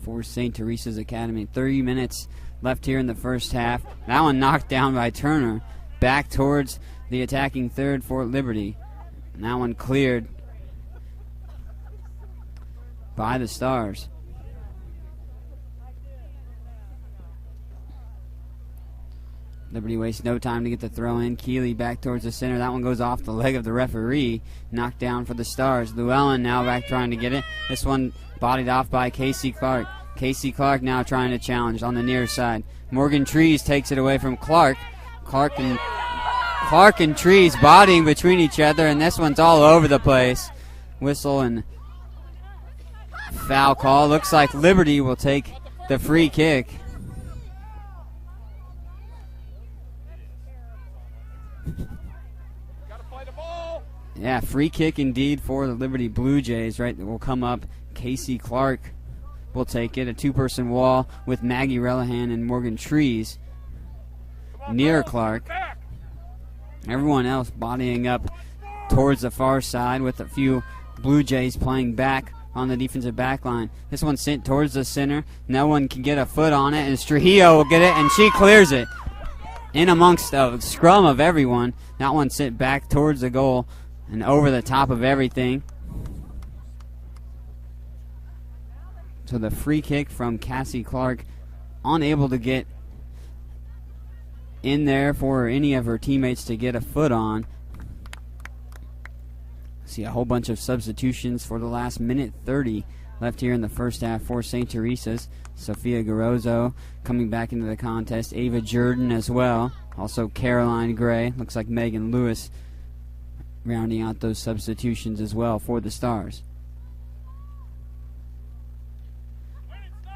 for St. Teresa's Academy. 30 minutes left here in the first half. That one knocked down by Turner. Back towards the attacking third for Liberty. And that one cleared by the Stars. Liberty wastes no time to get the throw in. Keeley back towards the center. That one goes off the leg of the referee. Knocked down for the Stars. Llewellyn now back trying to get it. This one bodied off by Casey Clark. Casey Clark now trying to challenge on the near side. Morgan Trees takes it away from Clark. Clark and Trees bodying between each other, and this one's all over the place. Whistle and foul call. Looks like Liberty will take the free kick. Yeah, free kick indeed for the Liberty Blue Jays, right? That will come up. Casey Clark will take it. A two-person wall with Maggie Relihan and Morgan Trees near Clark. Everyone else bodying up towards the far side with a few Blue Jays playing back on the defensive back line. This one sent towards the center. No one can get a foot on it, and Trujillo will get it, and she clears it. In amongst a scrum of everyone. That one sent back towards the goal and over the top of everything. So the free kick from Cassie Clark, unable to get in there for any of her teammates to get a foot on. See a whole bunch of substitutions for the last minute 30 left here in the first half for St. Teresa's. Sophia Garozzo coming back into the contest. Ava Jordan as well. Also Caroline Gray. Looks like Megan Lewis rounding out those substitutions as well for the Stars.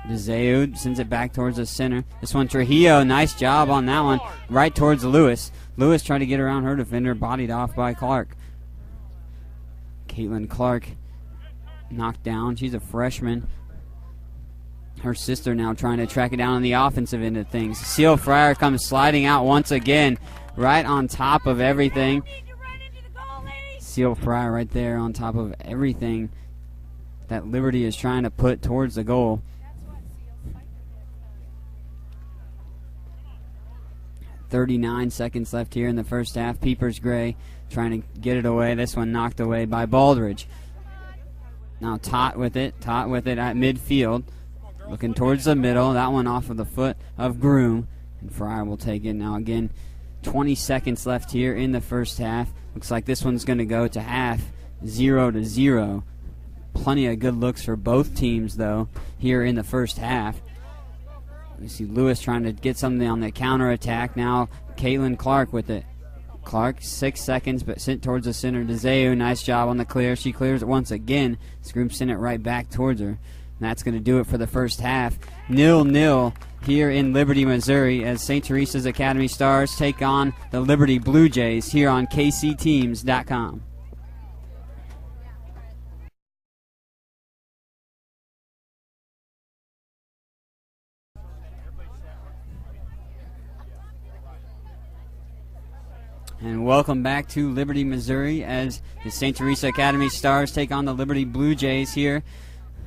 DeZeu sends it back towards the center. This one Trujillo, nice job on that one. Right towards Lewis. Lewis tried to get around her defender, bodied off by Clark. Caitlin Clark knocked down. She's a freshman. Her sister now trying to track it down on the offensive end of things. Seal Fryer comes sliding out once again, right on top of everything. Seal Fryer right there on top of everything that Liberty is trying to put towards the goal. 39 seconds left here in the first half. Peepers Gray trying to get it away. This one knocked away by Baldridge. Now Tot with it at midfield. Looking towards the middle. That one off of the foot of Groom. And Fryer will take it. Now again, 20 seconds left here in the first half. Looks like this one's going to go to half, 0-0. Plenty of good looks for both teams, though, here in the first half. We see Lewis trying to get something on the counterattack. Now Caitlin Clark with it. Clark, 6 seconds, but sent towards the center. DeZeu, nice job on the clear. She clears it once again. Groom sent it right back towards her. And that's going to do it for the first half. 0-0 here in Liberty, Missouri, as St. Teresa's Academy Stars take on the Liberty Blue Jays here on KCTeams.com. And welcome back to Liberty, Missouri, as the St. Teresa Academy Stars take on the Liberty Blue Jays here.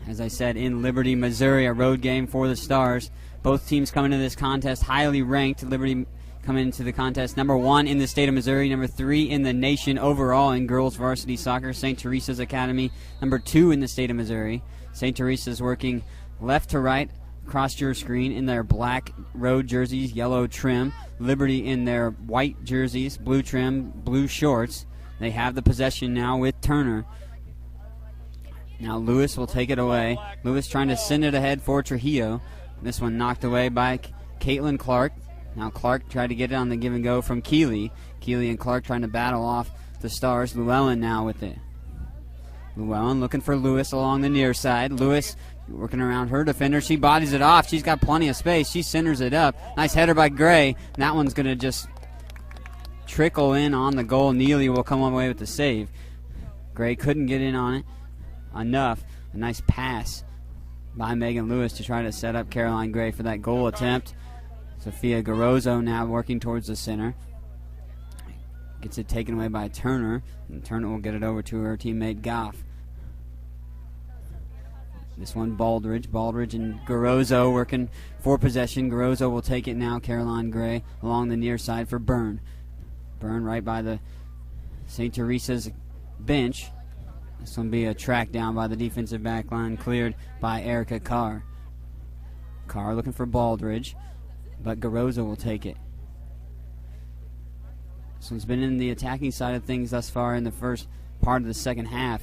As I said, in Liberty, Missouri, a road game for the Stars. Both teams coming into this contest highly ranked. Liberty coming into the contest number 1 in the state of Missouri, number 3 in the nation overall in girls varsity soccer. St. Teresa's Academy, number 2 in the state of Missouri. St. Teresa's working left to right across your screen in their black road jerseys, yellow trim. Liberty in their white jerseys, blue trim, blue shorts. They have the possession now with Turner. Now Lewis will take it away. Lewis trying to send it ahead for Trujillo. This one knocked away by Caitlin Clark. Now Clark tried to get it on the give and go from Keeley. Keeley and Clark trying to battle off the Stars. Llewellyn now with it. Llewellyn looking for Lewis along the near side. Lewis working around her defender. She bodies it off. She's got plenty of space. She centers it up. Nice header by Gray. And that one's going to just trickle in on the goal. Neely will come away with the save. Gray couldn't get in on it enough. A nice pass by Megan Lewis to try to set up Caroline Gray for that goal attempt. Sophia Garozzo now working towards the center. Gets it taken away by Turner. And Turner will get it over to her teammate Goff. This one Baldridge. Baldridge and Garozzo working for possession. Garozzo will take it now. Caroline Gray along the near side for Byrne. Byrne right by the St. Teresa's bench. This one be a track down by the defensive back line, cleared by Erica Carr. Carr looking for Baldridge, but Garozzo will take it. This one's been in the attacking side of things thus far in the first part of the second half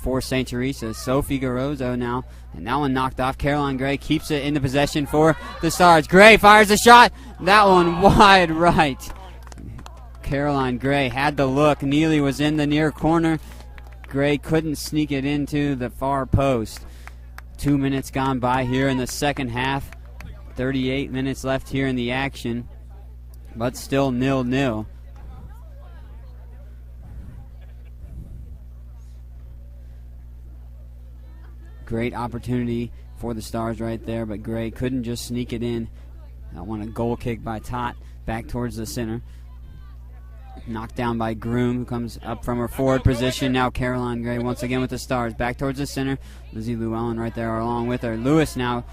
for St. Teresa. Sophie Garozzo now, and that one knocked off. Caroline Gray keeps it in the possession for the Stars. Gray fires a shot. That one wide right. Caroline Gray had the look. Neely was in the near corner. Gray couldn't sneak it into the far post. 2 minutes gone by here in the second half. 38 minutes left here in the action, but still 0-0. Great opportunity for the Stars right there, but Gray couldn't just sneak it in. That one a goal kick by Tot back towards the center. Knocked down by Groom, who comes up from her forward position. Now Caroline Gray once again with the Stars. Back towards the center. Lizzie Llewellyn right there along with her. Lewis now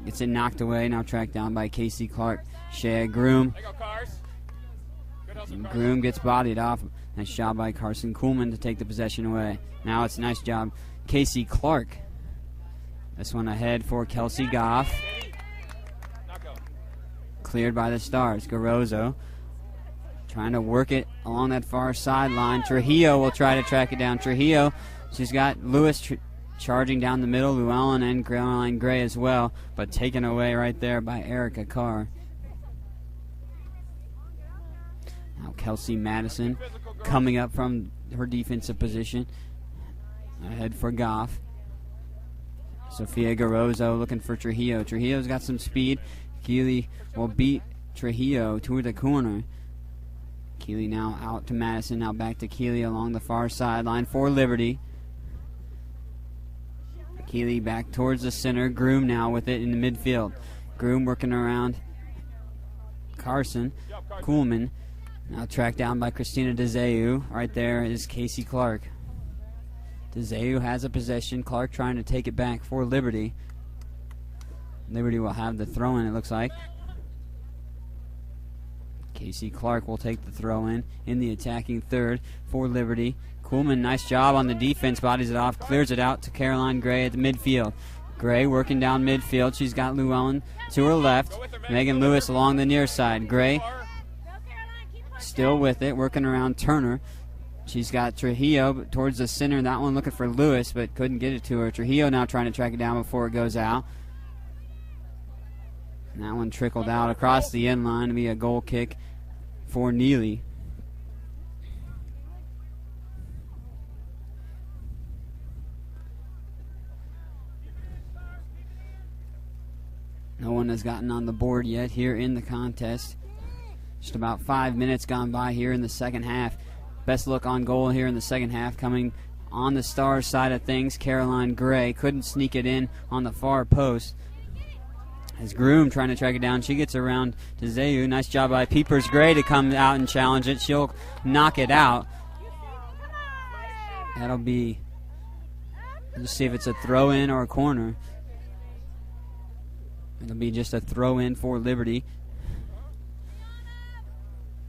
gets it knocked away. Now tracked down by Casey Clark. Shea Groom. And Groom gets bodied off. Nice job by Carson Kuhlman to take the possession away. Now it's a nice job. Casey Clark. This one ahead for Kelsey Goff. Cleared by the Stars. Garozzo trying to work it along that far sideline. Trujillo will try to track it down. Trujillo, she's got Lewis charging down the middle. Llewellyn and Caroline Gray as well, but taken away right there by Erica Carr. Now Kelsey Madison coming up from her defensive position. Ahead for Goff. Sophia Garozzo looking for Trujillo. Trujillo's got some speed. Keeley will beat Trujillo to the corner. Keeley now out to Madison. Now back to Keeley along the far sideline for Liberty. Keeley back towards the center. Groom now with it in the midfield. Groom working around Carson. Kuhlman now tracked down by Christina DeZeu. Right there is Casey Clark. DeZeu has a possession. Clark trying to take it back for Liberty. Liberty will have the throw-in, it looks like. Casey Clark will take the throw-in the attacking third for Liberty. Kuhlman, nice job on the defense, bodies it off, clears it out to Caroline Gray at the midfield. Gray working down midfield. She's got Llewellyn to her left. Megan Lewis along the near side. Gray still with it, working around Turner. She's got Trujillo towards the center. That one looking for Lewis, but couldn't get it to her. Trujillo now trying to track it down before it goes out. And that one trickled out across the end line to be a goal kick for Neely. No one has gotten on the board yet here in the contest. Just about 5 minutes gone by here in the second half. Best look on goal here in the second half coming on the Stars side of things. Caroline Gray couldn't sneak it in on the far post. As Groom trying to track it down, she gets around to Zayu. Nice job by Peepers Gray to come out and challenge it. She'll knock it out. That'll be, let's see if it's a throw-in or a corner. It'll be just a throw-in for Liberty.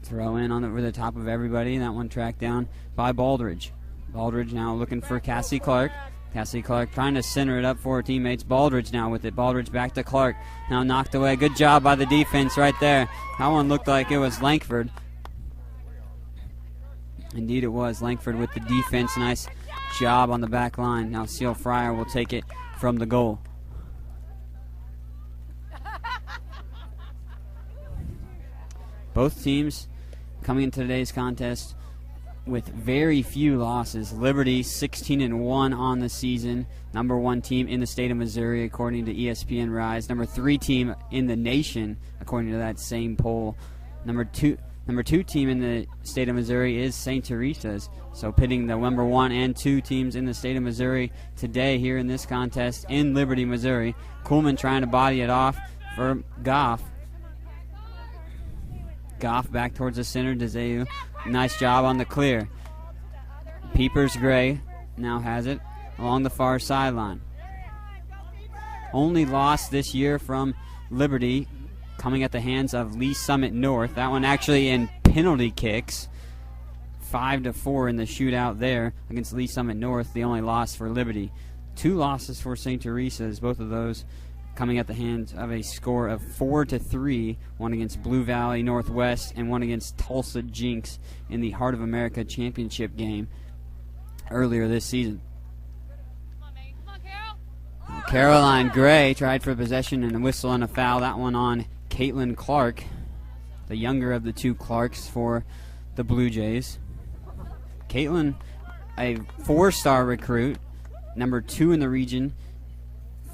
Throw in on over the top of everybody. That one tracked down by Baldridge. Baldridge now looking for Cassie Clark. Cassie Clark trying to center it up for her teammates. Baldridge now with it. Baldridge back to Clark. Now knocked away. Good job by the defense right there. That one looked like it was Langford. Indeed it was. Langford with the defense. Nice job on the back line. Now Seal Fryer will take it from the goal. Both teams coming into today's contest with very few losses. Liberty 16-1 on the season. Number 1 team in the state of Missouri according to ESPN Rise. Number 3 team in the nation according to that same poll. Number two team in the state of Missouri is St. Teresa's. So pitting the number 1 and 2 teams in the state of Missouri today here in this contest in Liberty, Missouri. Kuhlman trying to body it off for Goff. Goff back towards the center. DeZeu. Nice job on the clear. Peepers Gray now has it along the far sideline. Only loss this year from Liberty coming at the hands of Lee Summit North. That one actually in penalty kicks. 5-4 in the shootout there against Lee Summit North. The only loss for Liberty. 2 losses for St. Teresa's. Both of those coming at the hands of a score of 4-3, one against Blue Valley Northwest and one against Tulsa Jinx in the Heart of America championship game earlier this season. Caroline Gray tried for possession and a whistle and a foul. That one on Caitlin Clark, the younger of the 2 Clarks for the Blue Jays. Caitlin, a 4-star recruit, number 2 in the region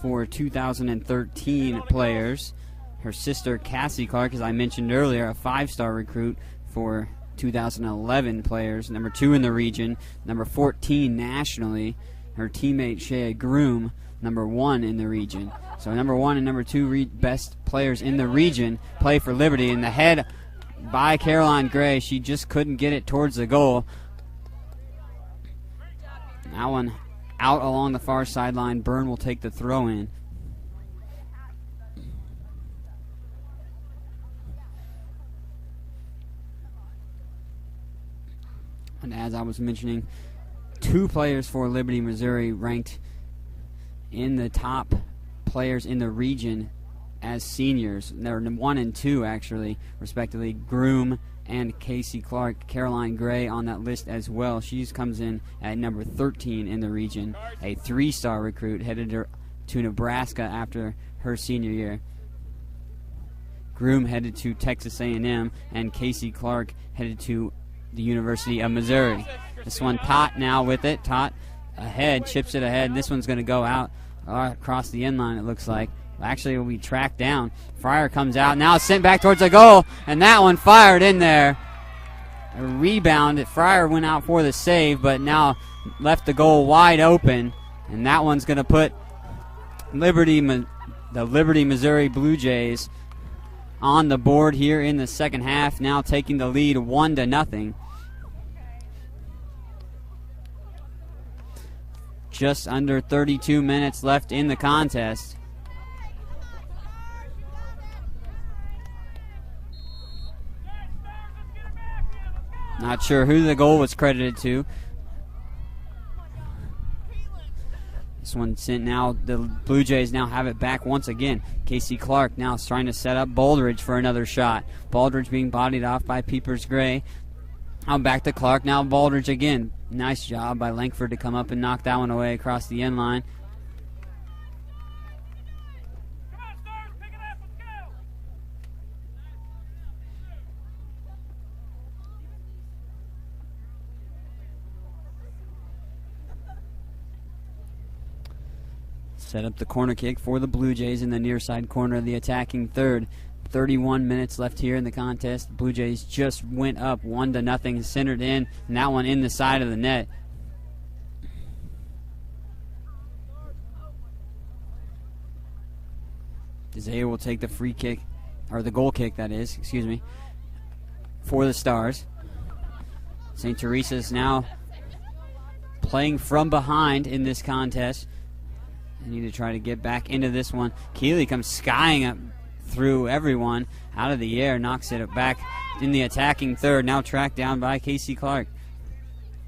for 2013 players. Her sister Cassie Clark, as I mentioned earlier, a 5-star recruit for 2011 players, number 2 in the region, number 14 nationally. her teammate Shea Groom, number 1 in the region. So number 1 and number 2 best players in the region play for Liberty. And the head by Caroline Gray, she just couldn't get it towards the goal. That one out along the far sideline. Byrne will take the throw in. And as I was mentioning, 2 players for Liberty, Missouri ranked in the top players in the region as seniors. They're 1 and 2, actually, respectively. Groom and Casey Clark. Caroline Gray on that list as well. She comes in at number 13 in the region, a 3-star recruit headed to Nebraska after her senior year. Groom headed to Texas A&M, and Casey Clark headed to the University of Missouri. This one, Tot now with it. Tot ahead, chips it ahead. This one's going to go out across the end line, it looks like. Actually, it will be tracked down. Fryer comes out. Now sent back towards the goal, and that one fired in there. A rebound. Fryer went out for the save, but now left the goal wide open, and that one's going to put the Liberty, Missouri Blue Jays on the board here in the second half, now taking the lead 1-0. Just under 32 minutes left in the contest. Not sure who the goal was credited to. This one sent now. The Blue Jays now have it back once again. Casey Clark now is trying to set up Baldridge for another shot. Baldridge being bodied off by Peepers Gray. Now back to Clark. Now Baldridge again. Nice job by Langford to come up and knock that one away across the end line. Set up the corner kick for the Blue Jays in the near side corner of the attacking third. 31 minutes left here in the contest. Blue Jays just went up 1-0, centered in, and that one in the side of the net. Desea will take the free kick, or the goal kick, that is, excuse me, for the Stars. St. Teresa's now playing from behind in this contest. They need to try to get back into this one. Keeley comes skying up through everyone out of the air, knocks it back in the attacking third, now tracked down by Casey Clark.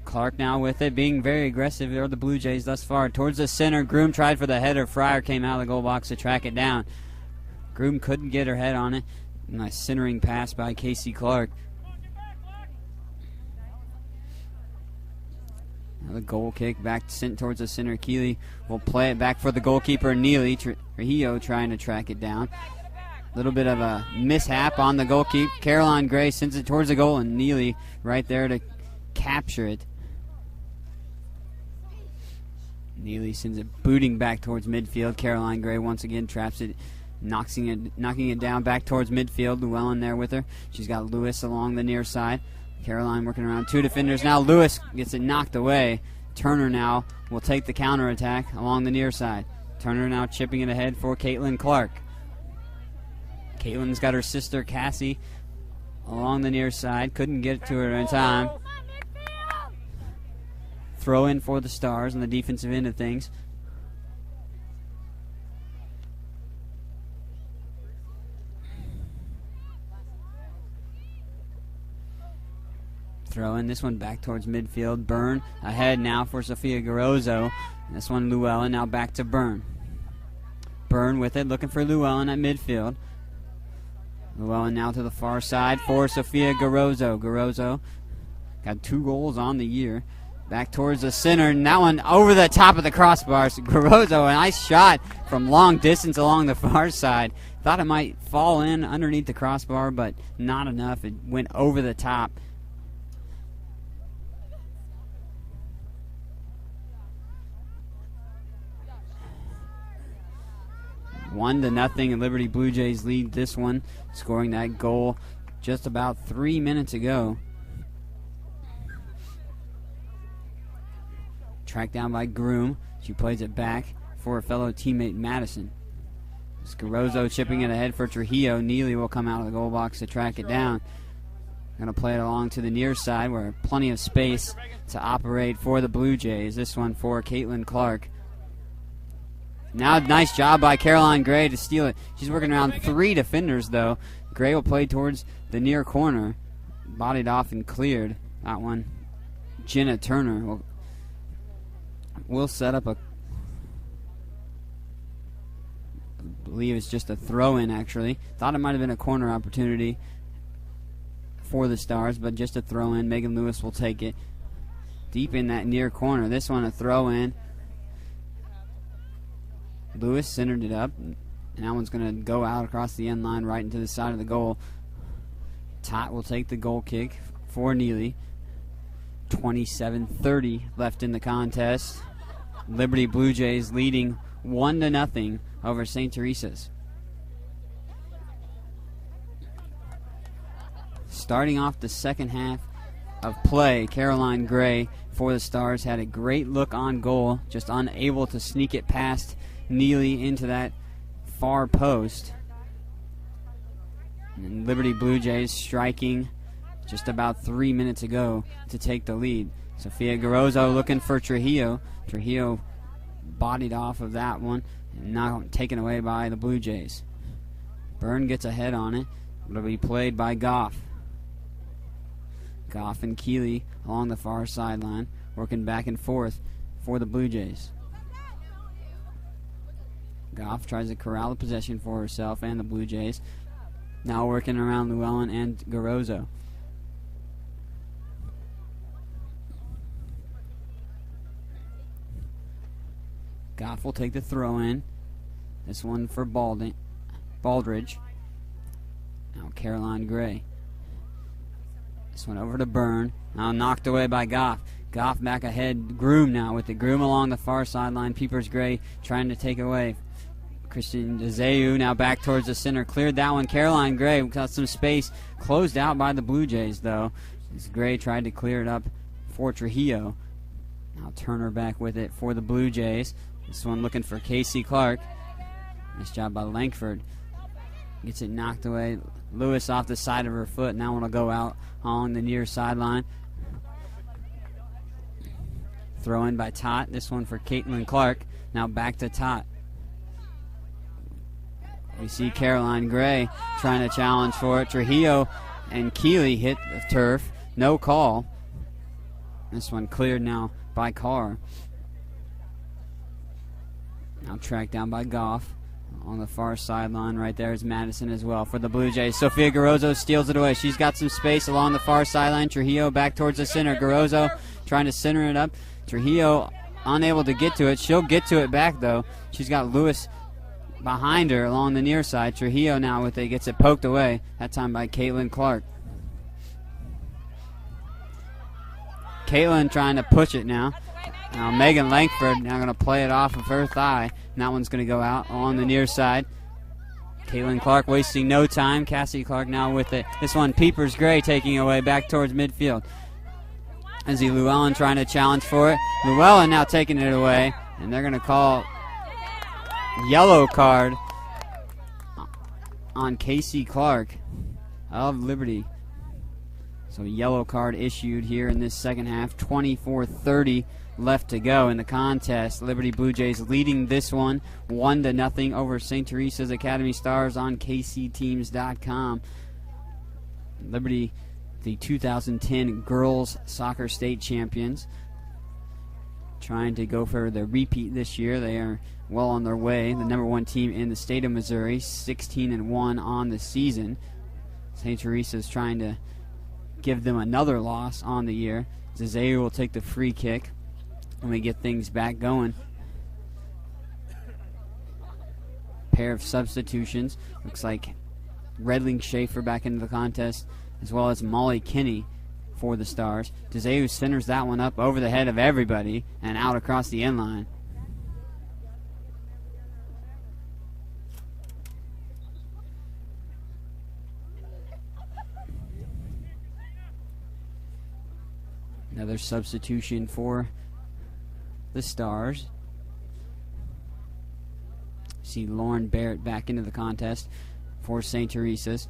Clark now with it, being very aggressive, are the Blue Jays thus far. Towards the center, Groom tried for the header. Fryer came out of the goal box to track it down. Groom couldn't get her head on it. Nice centering pass by Casey Clark. The goal kick back sent towards the center. Keeley will play it back for the goalkeeper, Neely. Trujillo trying to track it down. A little bit of a mishap on the goalkeeper. Caroline Gray sends it towards the goal, and Neely right there to capture it. Neely sends it booting back towards midfield. Caroline Gray once again traps it, knocking it down back towards midfield. Llewellyn there with her. She's got Lewis along the near side. Caroline working around 2 defenders. Now Lewis gets it knocked away. Turner now will take the counterattack along the near side. Turner now chipping it ahead for Caitlin Clark. Caitlin's got her sister Cassie along the near side. Couldn't get to her in time. Throw in for the Stars on the defensive end of things. Throw in this one back towards midfield. Byrne ahead now for Sophia Garozzo. This one Llewellyn now back to Byrne. Byrne with it, looking for Llewellyn at midfield. Llewellyn now to the far side for Sophia Garozzo. Garozzo got 2 goals on the year. Back towards the center, and that one over the top of the crossbar. So Garozzo, a nice shot from long distance along the far side. Thought it might fall in underneath the crossbar, but not enough. It went over the top. 1-0, and Liberty Blue Jays lead this one, scoring that goal just about 3 minutes ago. Tracked down by Groom. She plays it back for her fellow teammate Madison. Scarozzo chipping it ahead for Trujillo. Neely will come out of the goal box to track it down. Going to play it along to the near side where plenty of space to operate for the Blue Jays. This one for Caitlin Clark. Now, nice job by Caroline Gray to steal it. She's working around 3 defenders, though. Gray will play towards the near corner. Bodied off and cleared. That one, Jenna Turner will set up a, I believe it's just a throw-in, actually. Thought it might have been a corner opportunity for the Stars, but just a throw-in. Megan Lewis will take it deep in that near corner. This one a throw-in. Lewis centered it up, and that one's going to go out across the end line right into the side of the goal. Tot will take the goal kick for Neely. 27-30 left in the contest. Liberty Blue Jays leading 1-0 over St. Teresa's. Starting off the second half of play, Caroline Gray for the Stars had a great look on goal, just unable to sneak it past Neely into that far post. And Liberty Blue Jays striking just about 3 minutes ago to take the lead. Sofia Garozzo looking for Trujillo. Trujillo bodied off of that one and now taken away by the Blue Jays. Byrne gets ahead on it. It'll be played by Goff. Goff and Keeley along the far sideline, working back and forth for the Blue Jays. Goff tries to corral the possession for herself and the Blue Jays. Now working around Llewellyn and Garozzo. Goff will take the throw in. This one for Baldridge. Now Caroline Gray. This one over to Byrne. Now knocked away by Goff. Goff back ahead. Groom now with the Groom along the far sideline. Peepers Gray trying to take away. Christian DeZeu now back towards the center. Cleared that one. Caroline Gray got some space. Closed out by the Blue Jays, though, as Gray tried to clear it up for Trujillo. Now Turner back with it for the Blue Jays. This one looking for Casey Clark. Nice job by Langford. Gets it knocked away. Lewis off the side of her foot. Now want to go out on the near sideline. Throw in by Tot. This one for Caitlin Clark. Now back to Tot. We see Caroline Gray trying to challenge for it. Trujillo and Keeley hit the turf. No call. This one cleared now by Carr. Now tracked down by Goff. On the far sideline right there is Madison as well for the Blue Jays. Sofia Garozzo steals it away. She's got some space along the far sideline. Trujillo back towards the center. Garozzo trying to center it up. Trujillo unable to get to it. She'll get to it back, though. She's got Lewis behind her along the near side. Trujillo now with it. Gets it poked away. That time by Caitlin Clark. Caitlin trying to push it now. Now Megan Langford now going to play it off of her thigh. And that one's going to go out along the near side. Caitlin Clark wasting no time. Cassie Clark now with it. This one, Peepers Gray taking away back towards midfield. As Llewellyn trying to challenge for it. Llewellyn now taking it away. And they're going to call yellow card on Casey Clark of Liberty. So yellow card issued here in this second half. 24-30 left to go in the contest. Liberty Blue Jays leading this one 1-0 over St. Teresa's Academy Stars on kcteams.com. Liberty, the 2010 girls soccer state champions, trying to go for the repeat this year. They are well on their way. The number one team in the state of Missouri, 16-1 on the season. St. Teresa's trying to give them another loss on the year. Zazeu will take the free kick when we get things back going. Pair of substitutions. Looks like Redling Schaefer back into the contest, as well as Molly Kinney for the Stars. Zazeu centers that one up over the head of everybody and out across the end line. Another substitution for the Stars. See Lauren Barrett back into the contest for St. Teresa's.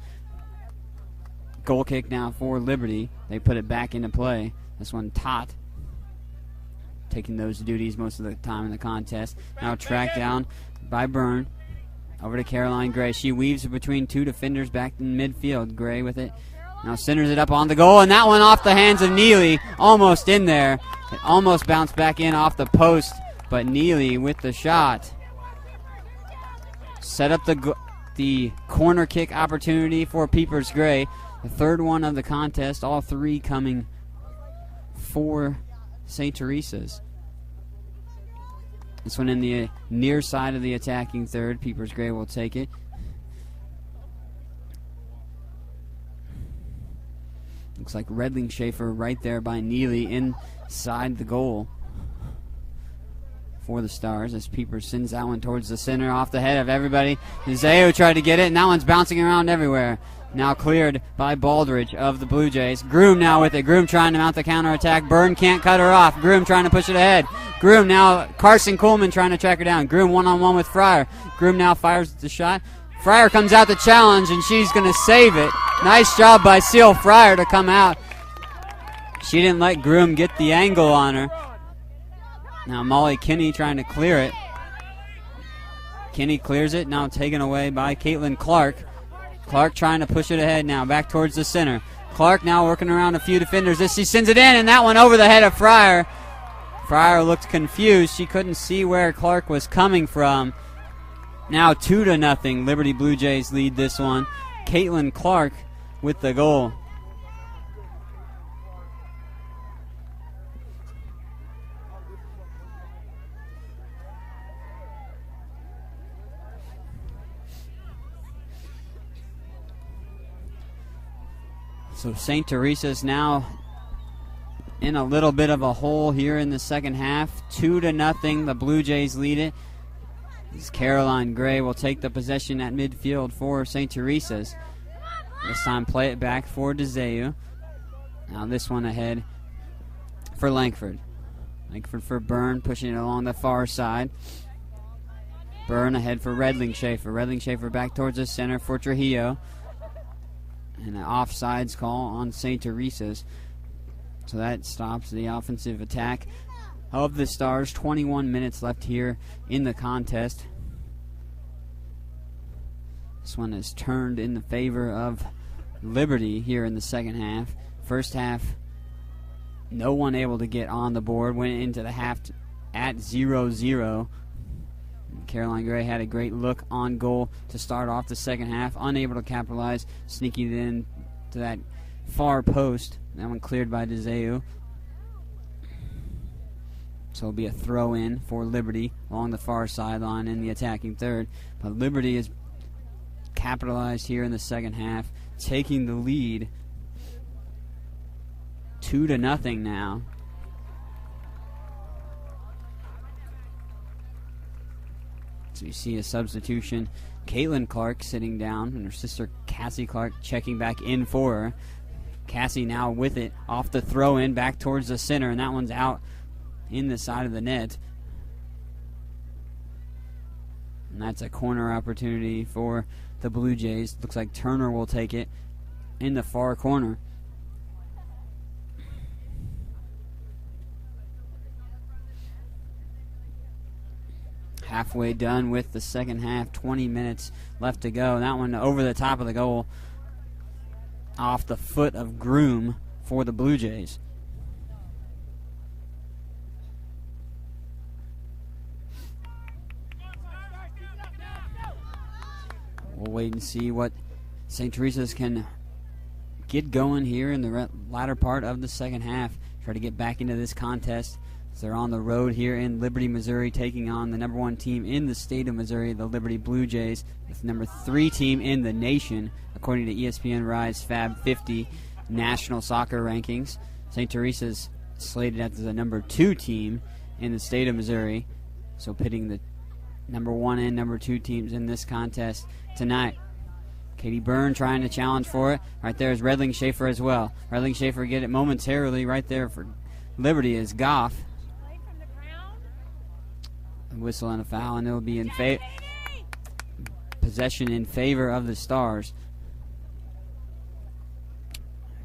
Goal kick now for Liberty. They put it back into play. This one, Tot, taking those duties most of the time in the contest. Now tracked down by Byrne. Over to Caroline Gray. She weaves between two defenders back in midfield. Gray with it. Now centers it up on the goal, and that one off the hands of Neely. Almost in there. It almost bounced back in off the post, but Neely with the shot. Set up the corner kick opportunity for Peepers Gray. The third one of the contest, all three coming for St. Teresa's. This one in the near side of the attacking third. Peepers Gray will take it. Looks like Redling Schaefer right there by Neely inside the goal for the Stars as Peepers sends that one towards the center off the head of everybody. Zao tried to get it, and that one's bouncing around everywhere. Now cleared by Baldridge of the Blue Jays. Groom now with it. Groom trying to mount the counterattack. Byrne can't cut her off. Groom trying to push it ahead. Groom now, Carson Coleman trying to track her down. Groom one-on-one with Fryer. Groom now fires the shot. Fryer comes out the challenge, and she's going to save it. Nice job by Seal Fryer to come out. She didn't let Groom get the angle on her. Now Molly Kinney trying to clear it. Kinney clears it, now taken away by Caitlin Clark. Clark trying to push it ahead now, back towards the center. Clark now working around a few defenders. She sends it in, and that one over the head of Fryer. Fryer looked confused. She couldn't see where Clark was coming from. Now 2-0. Liberty Blue Jays lead this one. Caitlin Clark with the goal. So St. Teresa's now in a little bit of a hole here in the second half. 2-0. The Blue Jays lead it. As Caroline Gray will take the possession at midfield for St. Teresa's. This time play it back for DeZeu. Now this one ahead for Langford. Langford for Byrne, pushing it along the far side. Byrne ahead for Redling Schaefer. Redling Schaefer back towards the center for Trujillo. And an offsides call on St. Teresa's. So that stops the offensive attack of the Stars. 21 minutes left here in the contest. This one is turned in the favor of Liberty here in the second half. First half, no one able to get on the board. Went into the half at 0-0. Caroline Gray had a great look on goal to start off the second half. Unable to capitalize, sneaking it in to that far post. That one cleared by DeZeu. So it'll be a throw in for Liberty along the far sideline in the attacking third. But Liberty is capitalized here in the second half, taking the lead 2-0 now. So you see a substitution. Caitlin Clark sitting down, and her sister Cassie Clark checking back in for her. Cassie now with it off the throw-in back towards the center, and that one's out in the side of the net. And that's a corner opportunity for the Blue Jays. Looks like Turner will take it in the far corner. Halfway done with the second half, 20 minutes left to go. That one over the top of the goal, off the foot of Groom for the Blue Jays. We'll wait and see what St. Teresa's can get going here in the latter part of the second half. Try to get back into this contest. So they're on the road here in Liberty, Missouri, taking on the number 1 team in the state of Missouri, the Liberty Blue Jays, the number 3 team in the nation, according to ESPN Rise Fab 50 national soccer rankings. St. Teresa's slated as the number 2 team in the state of Missouri, so pitting the number 1 and number 2 teams in this contest tonight. Katie Byrne trying to challenge for it. Right there is Redling Schaefer as well. Redling Schaefer get it momentarily right there for Liberty is Goff. A whistle and a foul, and it'll be in possession in favor of the Stars.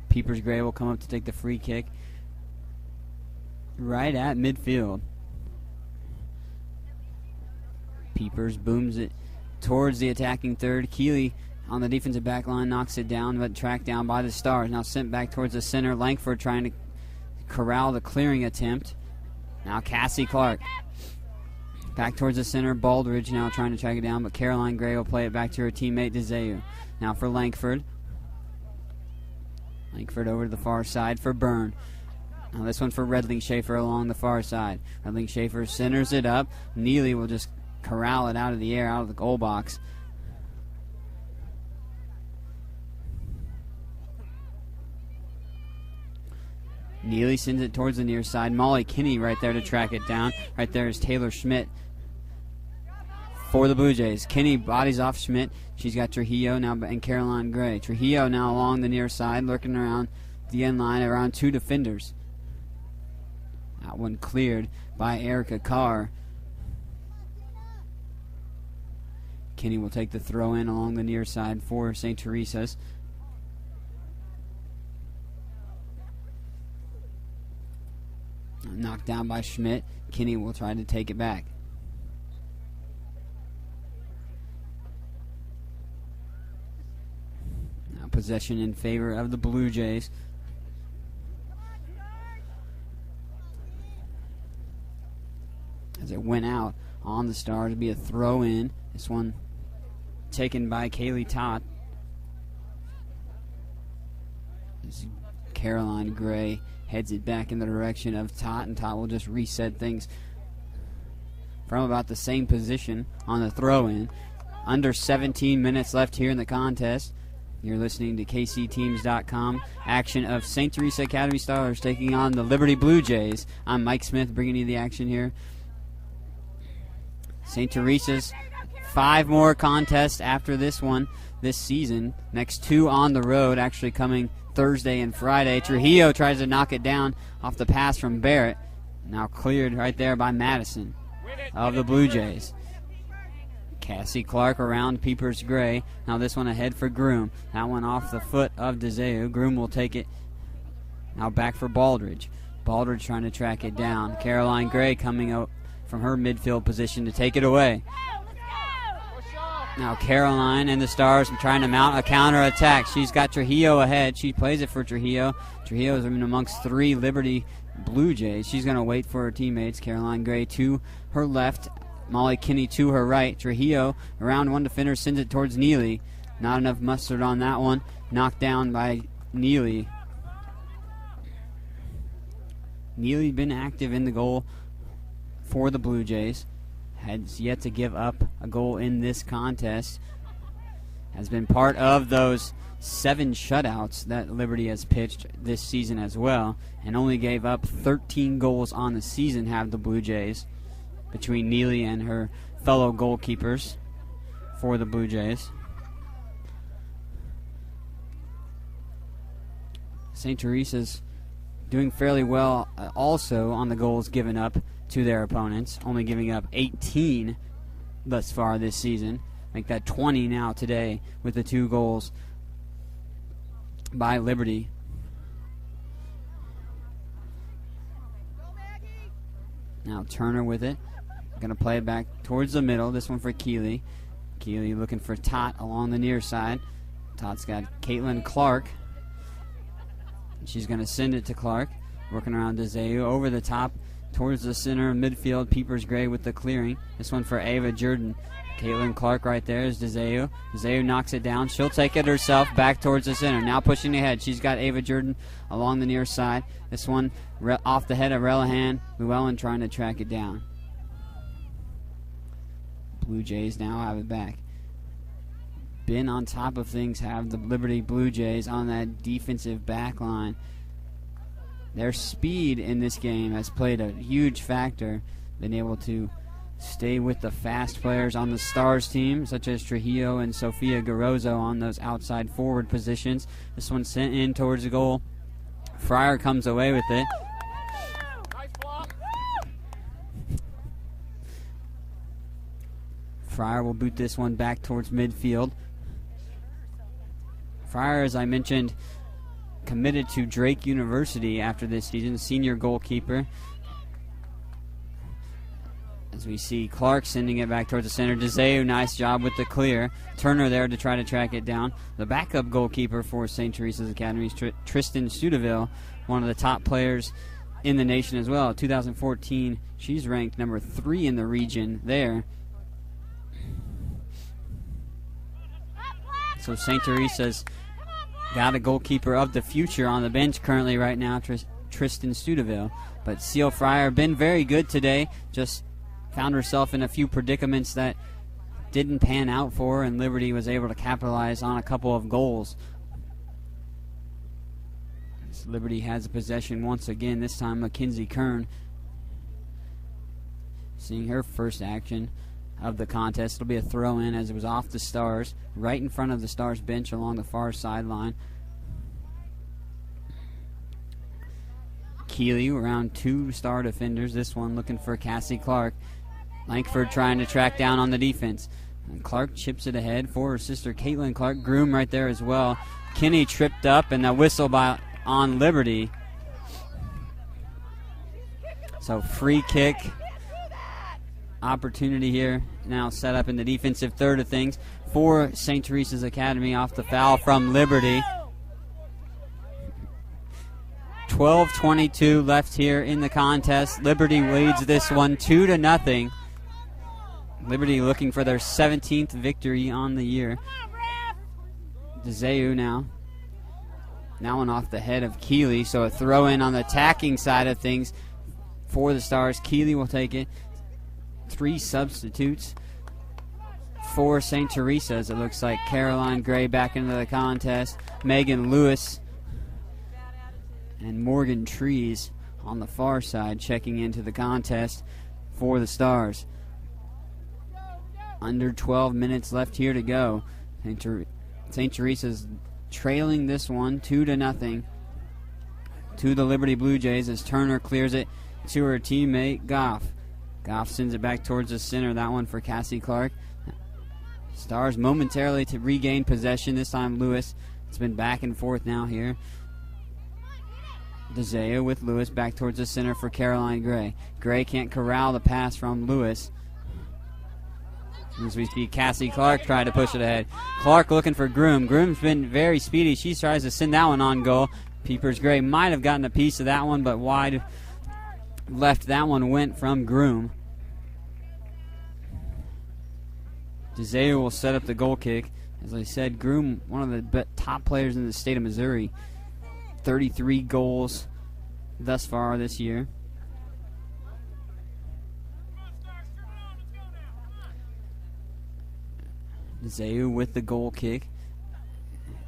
Peepers Gray will come up to take the free kick right at midfield. Peepers booms it towards the attacking third. Keeley on the defensive back line knocks it down, but tracked down by the Stars. Now sent back towards the center. Langford trying to corral the clearing attempt. Now Cassie Clark back towards the center. Baldridge now trying to track it down, but Caroline Gray will play it back to her teammate DeZeu. Now for Langford. Langford over to the far side for Byrne. Now this one for Redling Schaefer along the far side. Redling Schaefer centers it up. Neely will just corral it out of the air, out of the goal box. Neely sends it towards the near side. Molly Kinney right there to track it down. Right there is Taylor Schmidt for the Blue Jays. Kinney bodies off Schmidt. She's got Trujillo now and Caroline Gray. Trujillo now along the near side, lurking around the end line around two defenders. That one cleared by Erica Carr. Kinney will take the throw in along the near side for St. Teresa's. Knocked down by Schmidt. Kinney will try to take it back. Now possession in favor of the Blue Jays. As it went out on the Stars, it'll be a throw in. This one taken by Kaylee Tott. As Caroline Gray heads it back in the direction of Tott, and Tott will just reset things from about the same position on the throw-in. Under 17 minutes left here in the contest. You're listening to KCTeams.com. Action of St. Teresa Academy Stars taking on the Liberty Blue Jays. I'm Mike Smith bringing you the action here. St. Teresa's 5 more contests after this one this season. Next 2 on the road, actually coming Thursday and Friday. Trujillo tries to knock it down off the pass from Barrett. Now cleared right there by Madison of the Blue Jays. Cassie Clark around Peepers Gray. Now this one ahead for Groom. That one off the foot of DeZeu. Groom will take it. Now back for Baldridge. Baldridge trying to track it down. Caroline Gray coming up from her midfield position to take it away. Now Caroline and the Stars are trying to mount a counter-attack. She's got Trujillo ahead. She plays it for Trujillo. Trujillo's in amongst 3 Liberty Blue Jays. She's going to wait for her teammates. Caroline Gray to her left. Molly Kinney to her right. Trujillo around one defender, sends it towards Neely. Not enough mustard on that one. Knocked down by Neely. Neely been active in the goal for the Blue Jays. Has yet to give up a goal in this contest. Has been part of those 7 shutouts that Liberty has pitched this season as well, and only gave up 13 goals on the season have the Blue Jays, between Neely and her fellow goalkeepers for the Blue Jays. St. Teresa's doing fairly well also on the goals given up to their opponents, only giving up 18 thus far this season. Make that 20 now today with the 2 goals by Liberty. Now Turner with it. Going to play it back towards the middle. This one for Keeley. Keeley looking for Tott along the near side. Tott's got Caitlin Clark. She's going to send it to Clark. Working around DeZeu over the top towards the center midfield. Peepers Gray with the clearing. This one for Ava Jordan. Caitlin Clark right there is DeZeu. DeZeu knocks it down. She'll take it herself back towards the center. Now pushing ahead. She's got Ava Jordan along the near side. This one off the head of Relihan. Llewellyn trying to track it down. Blue Jays now have it back. Been on top of things have the Liberty Blue Jays on that defensive back line. Their speed in this game has played a huge factor. Been able to stay with the fast players on the Stars team, such as Trujillo and Sofia Garrozo on those outside forward positions. This one sent in towards the goal. Fryer comes away with it. Fryer will boot this one back towards midfield. Fryer, as I mentioned, committed to Drake University after this season, senior goalkeeper. As we see Clark sending it back towards the center. DeZeu, nice job with the clear. Turner there to try to track it down. The backup goalkeeper for St. Teresa's Academy is Tristan Studeville, one of the top players in the nation as well. 2014, she's ranked number 3 in the region there. So St. Teresa's got a goalkeeper of the future on the bench currently right now, Tristan Studeville. But Seal Fryer been very good today. Just found herself in a few predicaments that didn't pan out for her, and Liberty was able to capitalize on a couple of goals. As Liberty has a possession once again, this time Mackenzie Kern seeing her first action of the contest. It'll be a throw-in as it was off the Stars, right in front of the Stars bench along the far sideline. Keeley around 2 Star defenders. This one looking for Cassie Clark. Lankford trying to track down on the defense. And Clark chips it ahead for her sister Caitlin Clark. Groom right there as well. Kinney tripped up, and the whistle on Liberty. So free kick opportunity here now set up in the defensive third of things for St. Teresa's Academy off the foul from Liberty. 12:22 left here in the contest. Liberty leads this one 2-0. Liberty looking for their 17th victory on the year. DeZeu now. Now one off the head of Keeley, so a throw in on the attacking side of things for the Stars. Keeley will take it. 3 substitutes for St. Teresa's. It looks like Caroline Gray back into the contest. Megan Lewis and Morgan Trees on the far side checking into the contest for the Stars. Under 12 minutes left here to go. St. Teresa's trailing this one 2-0 to the Liberty Blue Jays as Turner clears it to her teammate Goff. Goff sends it back towards the center. That one for Cassie Clark. Stars momentarily to regain possession. This time Lewis. It's been back and forth now here. DeZeu with Lewis back towards the center for Caroline Gray. Gray can't corral the pass from Lewis. As we see Cassie Clark try to push it ahead. Clark looking for Groom. Groom's been very speedy. She tries to send that one on goal. Peepers Gray might have gotten a piece of that one, but wide left. That one went from Groom. DeZeu will set up the goal kick. As I said, Groom, one of the top players in the state of Missouri. 33 goals thus far this year. DeZeu with the goal kick.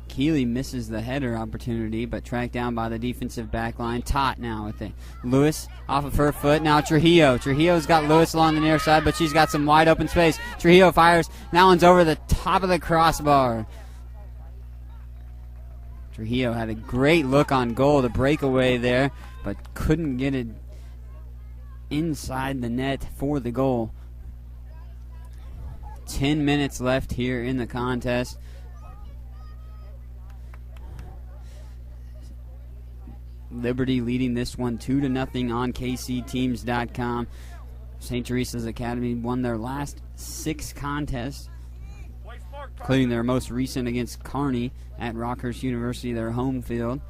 Keeley misses the header opportunity, but tracked down by the defensive back line. Tot now with it. Lewis off of her foot. Now Trujillo. Trujillo's got Lewis along the near side, but she's got some wide open space. Trujillo fires. That one's over the top of the crossbar. Trujillo had a great look on goal, the breakaway there, but couldn't get it inside the net for the goal. 10 minutes left here in the contest. Liberty leading this one 2-0 on KCTeams.com. St. Teresa's Academy won their last 6 contests, including their most recent against Kearney at Rockhurst University, their home field.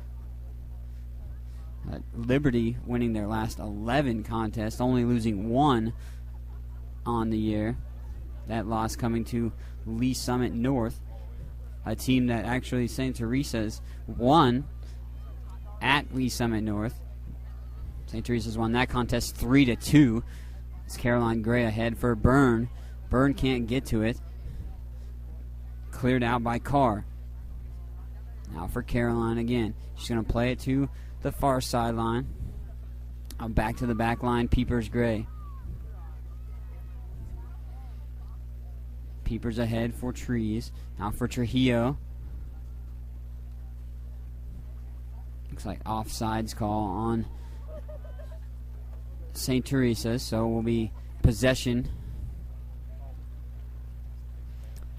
Liberty winning their last 11 contests, only losing 1 on the year. That loss coming to Lee Summit North, a team that actually St. Teresa's won at Lee Summit North. St. Teresa's won that contest 3-2. It's Caroline Gray ahead for Byrne. Byrne can't get to it. Cleared out by Carr. Now for Caroline again. She's going to play it to the far sideline. Back to the back line, Peepers Gray. Peepers ahead for Trees. Now for Trujillo. Looks like offsides call on St. Teresa, so will be possession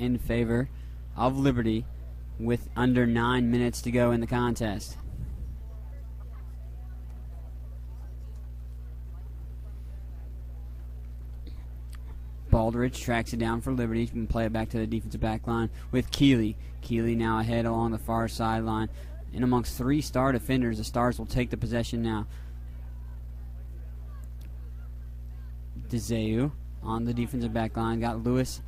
in favor of Liberty with under 9 minutes to go in the contest. Baldridge tracks it down for Liberty. He can play it back to the defensive back line with Keeley. Keeley now ahead along the far sideline. In amongst 3 star defenders, the Stars will take the possession now. DeZeu on the defensive back line. Got Lewis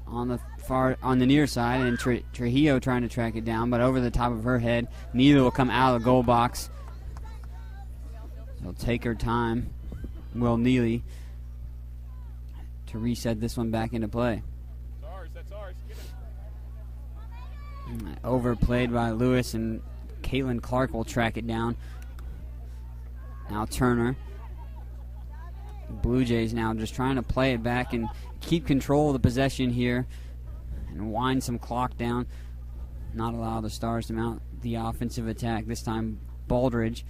on the near side, and Trujillo trying to track it down, but over the top of her head. Neither will come out of the goal box. They'll take her time. Will Neely to reset this one back into play. That's ours. Overplayed by Lewis, and Caitlin Clark will track it down. Now Turner. Blue Jays now just trying to play it back and keep control of the possession here and wind some clock down. Not allow the Stars to mount the offensive attack. This time Baldridge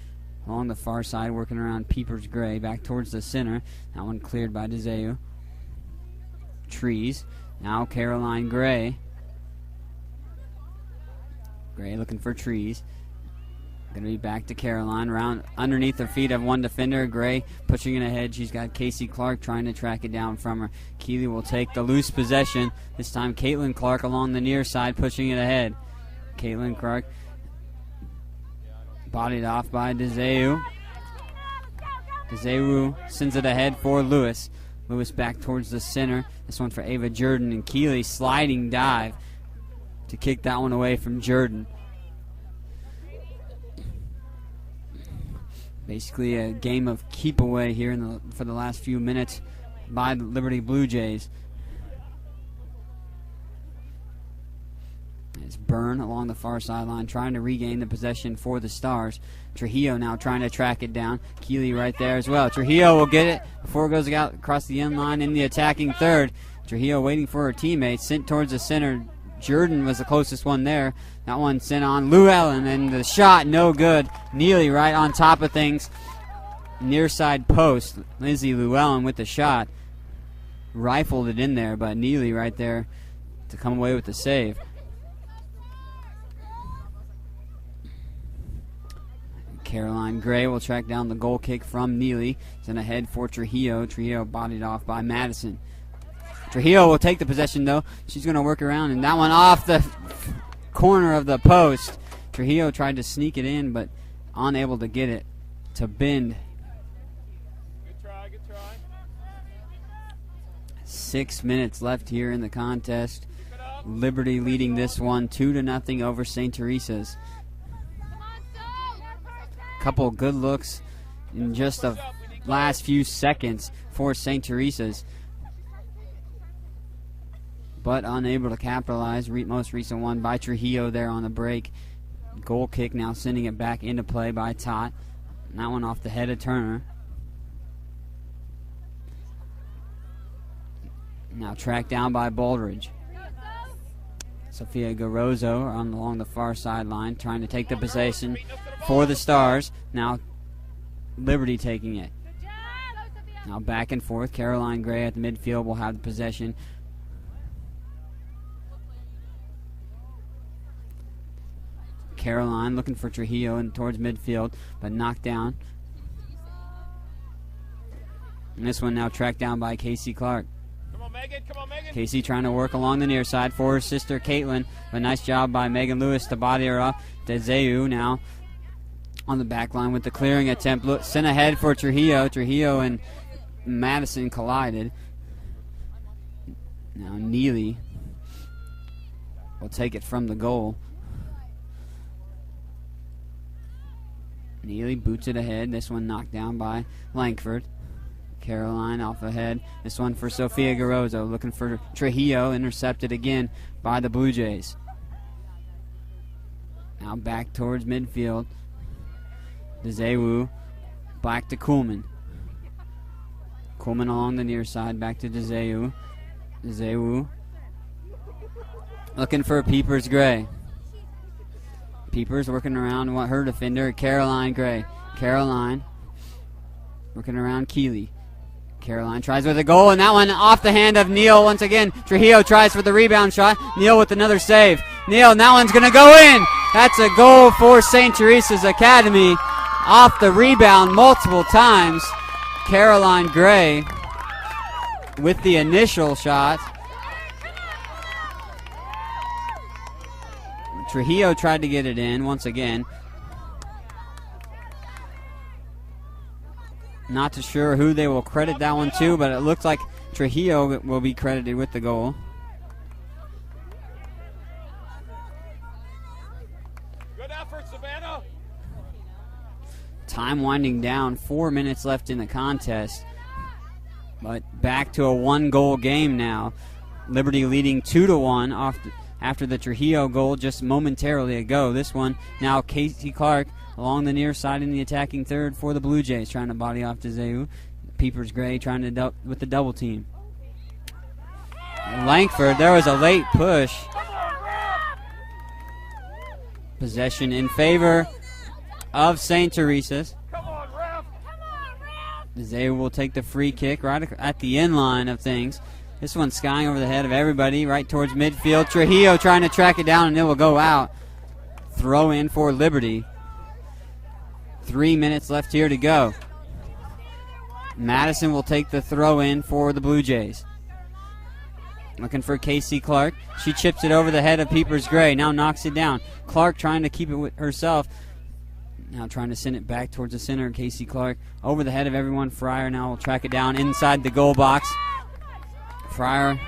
along the far side working around Peepers Gray back towards the center. That one cleared by DeZeu. Trees. Now Caroline Gray. Gray looking for Trees. Going to be back to Caroline. Around underneath the feet of one defender. Gray pushing it ahead. She's got Casey Clark trying to track it down from her. Keeley will take the loose possession. This time Caitlin Clark along the near side pushing it ahead. Caitlin Clark bodied off by DeZeu. DeZeu sends it ahead for Lewis. Lewis back towards the center. This one for Ava Jordan, and Keeley sliding dive to kick that one away from Jordan. Basically a game of keep away here for the last few minutes by the Liberty Blue Jays. It's Byrne along the far sideline trying to regain the possession for the Stars. Trujillo now trying to track it down. Keeley right there as well. Trujillo will get it before it goes out across the end line in the attacking third. Trujillo waiting for her teammates, sent towards the center. Jordan was the closest one there. That one sent on Llewellyn, and the shot no good. Neely right on top of things. Near side post. Lindsay Llewellyn with the shot. Rifled it in there, but Neely right there to come away with the save. Caroline Gray will track down the goal kick from Neely. Sent ahead for Trujillo. Trujillo bodied off by Madison. Trujillo will take the possession, though. She's going to work around, and that one off the corner of the post. Trujillo tried to sneak it in, but unable to get it to bend. Good try. 6 minutes left here in the contest. Liberty leading this one 2-0 over St. Teresa's. Couple good looks in just the last few seconds for St. Teresa's, but unable to capitalize. Most recent one by Trujillo there on the break. Goal kick now sending it back into play by Tot. And that one off the head of Turner. Now tracked down by Baldridge. Sophia Garozzo along the far sideline trying to take the possession for the Stars. Now Liberty taking it. Now back and forth. Caroline Gray at the midfield will have the possession. Caroline looking for Trujillo and towards midfield, but knocked down. And this one now tracked down by Casey Clark. Come on, Megan. Casey trying to work along the near side for her sister Caitlin. A nice job by Megan Lewis to body her up. DeZeu now on the back line with the clearing attempt. Sent ahead for Trujillo. Trujillo and Madison collided. Now Neely will take it from the goal. Neely boots it ahead. This one knocked down by Langford. Caroline off ahead. This one for Sophia Garozzo. Looking for Trujillo. Intercepted again by the Blue Jays. Now back towards midfield. DeZeu. Back to Kuhlman. Kuhlman along the near side. Back to DeZeu. DeZeu. Looking for Peepers Gray. Peepers working around her defender, Caroline Gray. Caroline working around Keeley. Caroline tries with a goal, and that one off the hand of Neal once again. Trujillo tries for the rebound shot. Neal with another save. Neal, and that one's going to go in. That's a goal for St. Teresa's Academy. Off the rebound multiple times. Caroline Gray with the initial shot. Trujillo tried to get it in once again. Not too sure who they will credit that one to, but it looks like Trujillo will be credited with the goal. Good effort, Savannah. Time winding down, 4 minutes left in the contest. But back to a one-goal game now. Liberty leading 2-1 after the Trujillo goal just momentarily ago. This one now Casey Clark along the near side in the attacking third for the Blue Jays, trying to body off DeZeu. Peepers Gray trying to with the double team. Langford, there was a late push. Possession in favor of St. Teresa's. DeZeu will take the free kick right at the end line of things. This one's skying over the head of everybody, right towards midfield. Trujillo trying to track it down, and it will go out. Throw in for Liberty. 3 minutes left here to go. Madison will take the throw in for the Blue Jays. Looking for Casey Clark. She chips it over the head of Peepers Gray. Now knocks it down. Clark trying to keep it with herself. Now trying to send it back towards the center. Casey Clark over the head of everyone. Fryer now will track it down inside the goal box. Fryer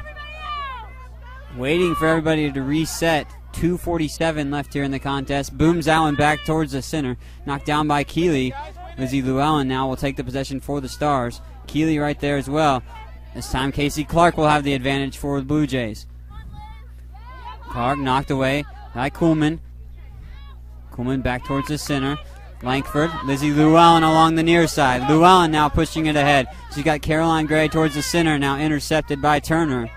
waiting for everybody to reset. 2:47 left here in the contest. Booms that one back towards the center. Knocked down by Keeley. Lizzie Llewellyn now will take the possession for the Stars. Keeley right there as well. This time Casey Clark will have the advantage for the Blue Jays. Clark knocked away by Kuhlman. Kuhlman back towards the center. Langford, Lizzie Llewellyn along the near side. Llewellyn now pushing it ahead. She's got Caroline Gray towards the center, now intercepted by Turner.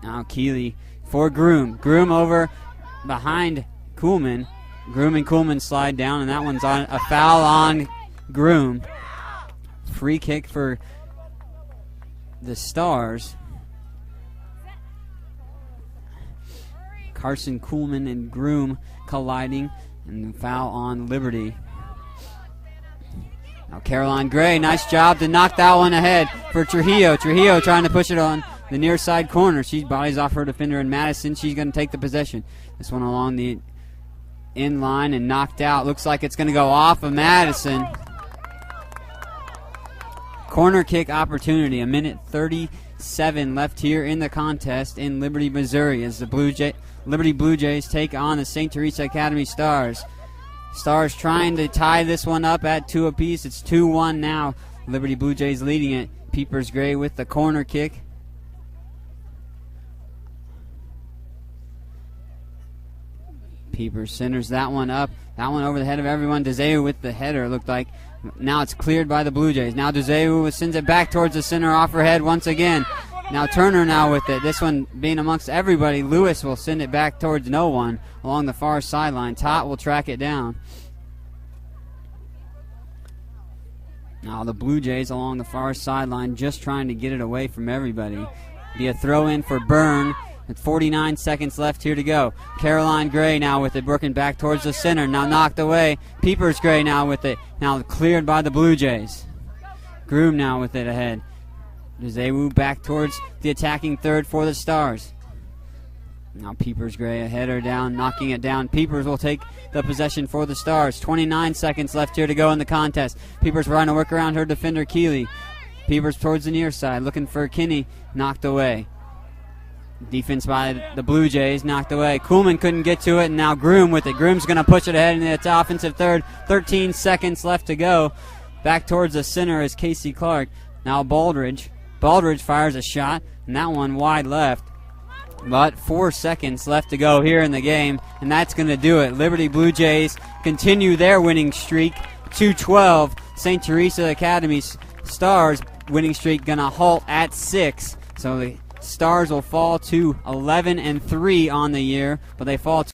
Now Keeley for Groom. Groom over behind Kuhlman. Groom and Kuhlman slide down, and that one's on a foul on Groom. Free kick for the Stars. Carson Kuhlman and Groom colliding, and the foul on Liberty. Now Caroline Gray, nice job to knock that one ahead for Trujillo. Trujillo trying to push it on the near side corner. She bodies off her defender in Madison. She's going to take the possession. This one along the in line and knocked out. Looks like it's going to go off of Madison. Corner kick opportunity. 1:37 left here in the contest in Liberty, Missouri, as the Liberty Blue Jays take on the St. Teresa Academy Stars. Stars trying to tie this one up at 2 apiece. It's 2-1 now. Liberty Blue Jays leading it. Peepers Gray with the corner kick. Peepers centers that one up. That one over the head of everyone. DeZeu with the header, looked like. Now it's cleared by the Blue Jays. Now DeZeu sends it back towards the center off her head once again. Now Turner now with it. This one being amongst everybody. Lewis will send it back towards no one along the far sideline. Tot will track it down. Now the Blue Jays along the far sideline just trying to get it away from everybody. Be a throw in for Byrne. With 49 seconds left here to go. Caroline Gray now with it, working back towards the center. Now knocked away. Peepers Gray now with it. Now cleared by the Blue Jays. Groom now with it ahead. DeZeu back towards the attacking third for the Stars. Now Peepers Gray, a header down, knocking it down. Peepers will take the possession for the Stars. 29 seconds left here to go in the contest. Peepers trying to work around her defender, Keeley. Peepers towards the near side, looking for Kinney. Knocked away. Defense by the Blue Jays, knocked away. Kuhlman couldn't get to it, and now Groom with it. Groom's going to push it ahead in the offensive third. 13 seconds left to go. Back towards the center is Casey Clark. Now Baldridge. Baldridge fires a shot, and that one wide left. But 4 seconds left to go here in the game, and that's going to do it. Liberty Blue Jays continue their winning streak to 12. St. Teresa Academy Stars winning streak going to halt at 6. So the Stars will fall to 11-3 on the year, but they fall to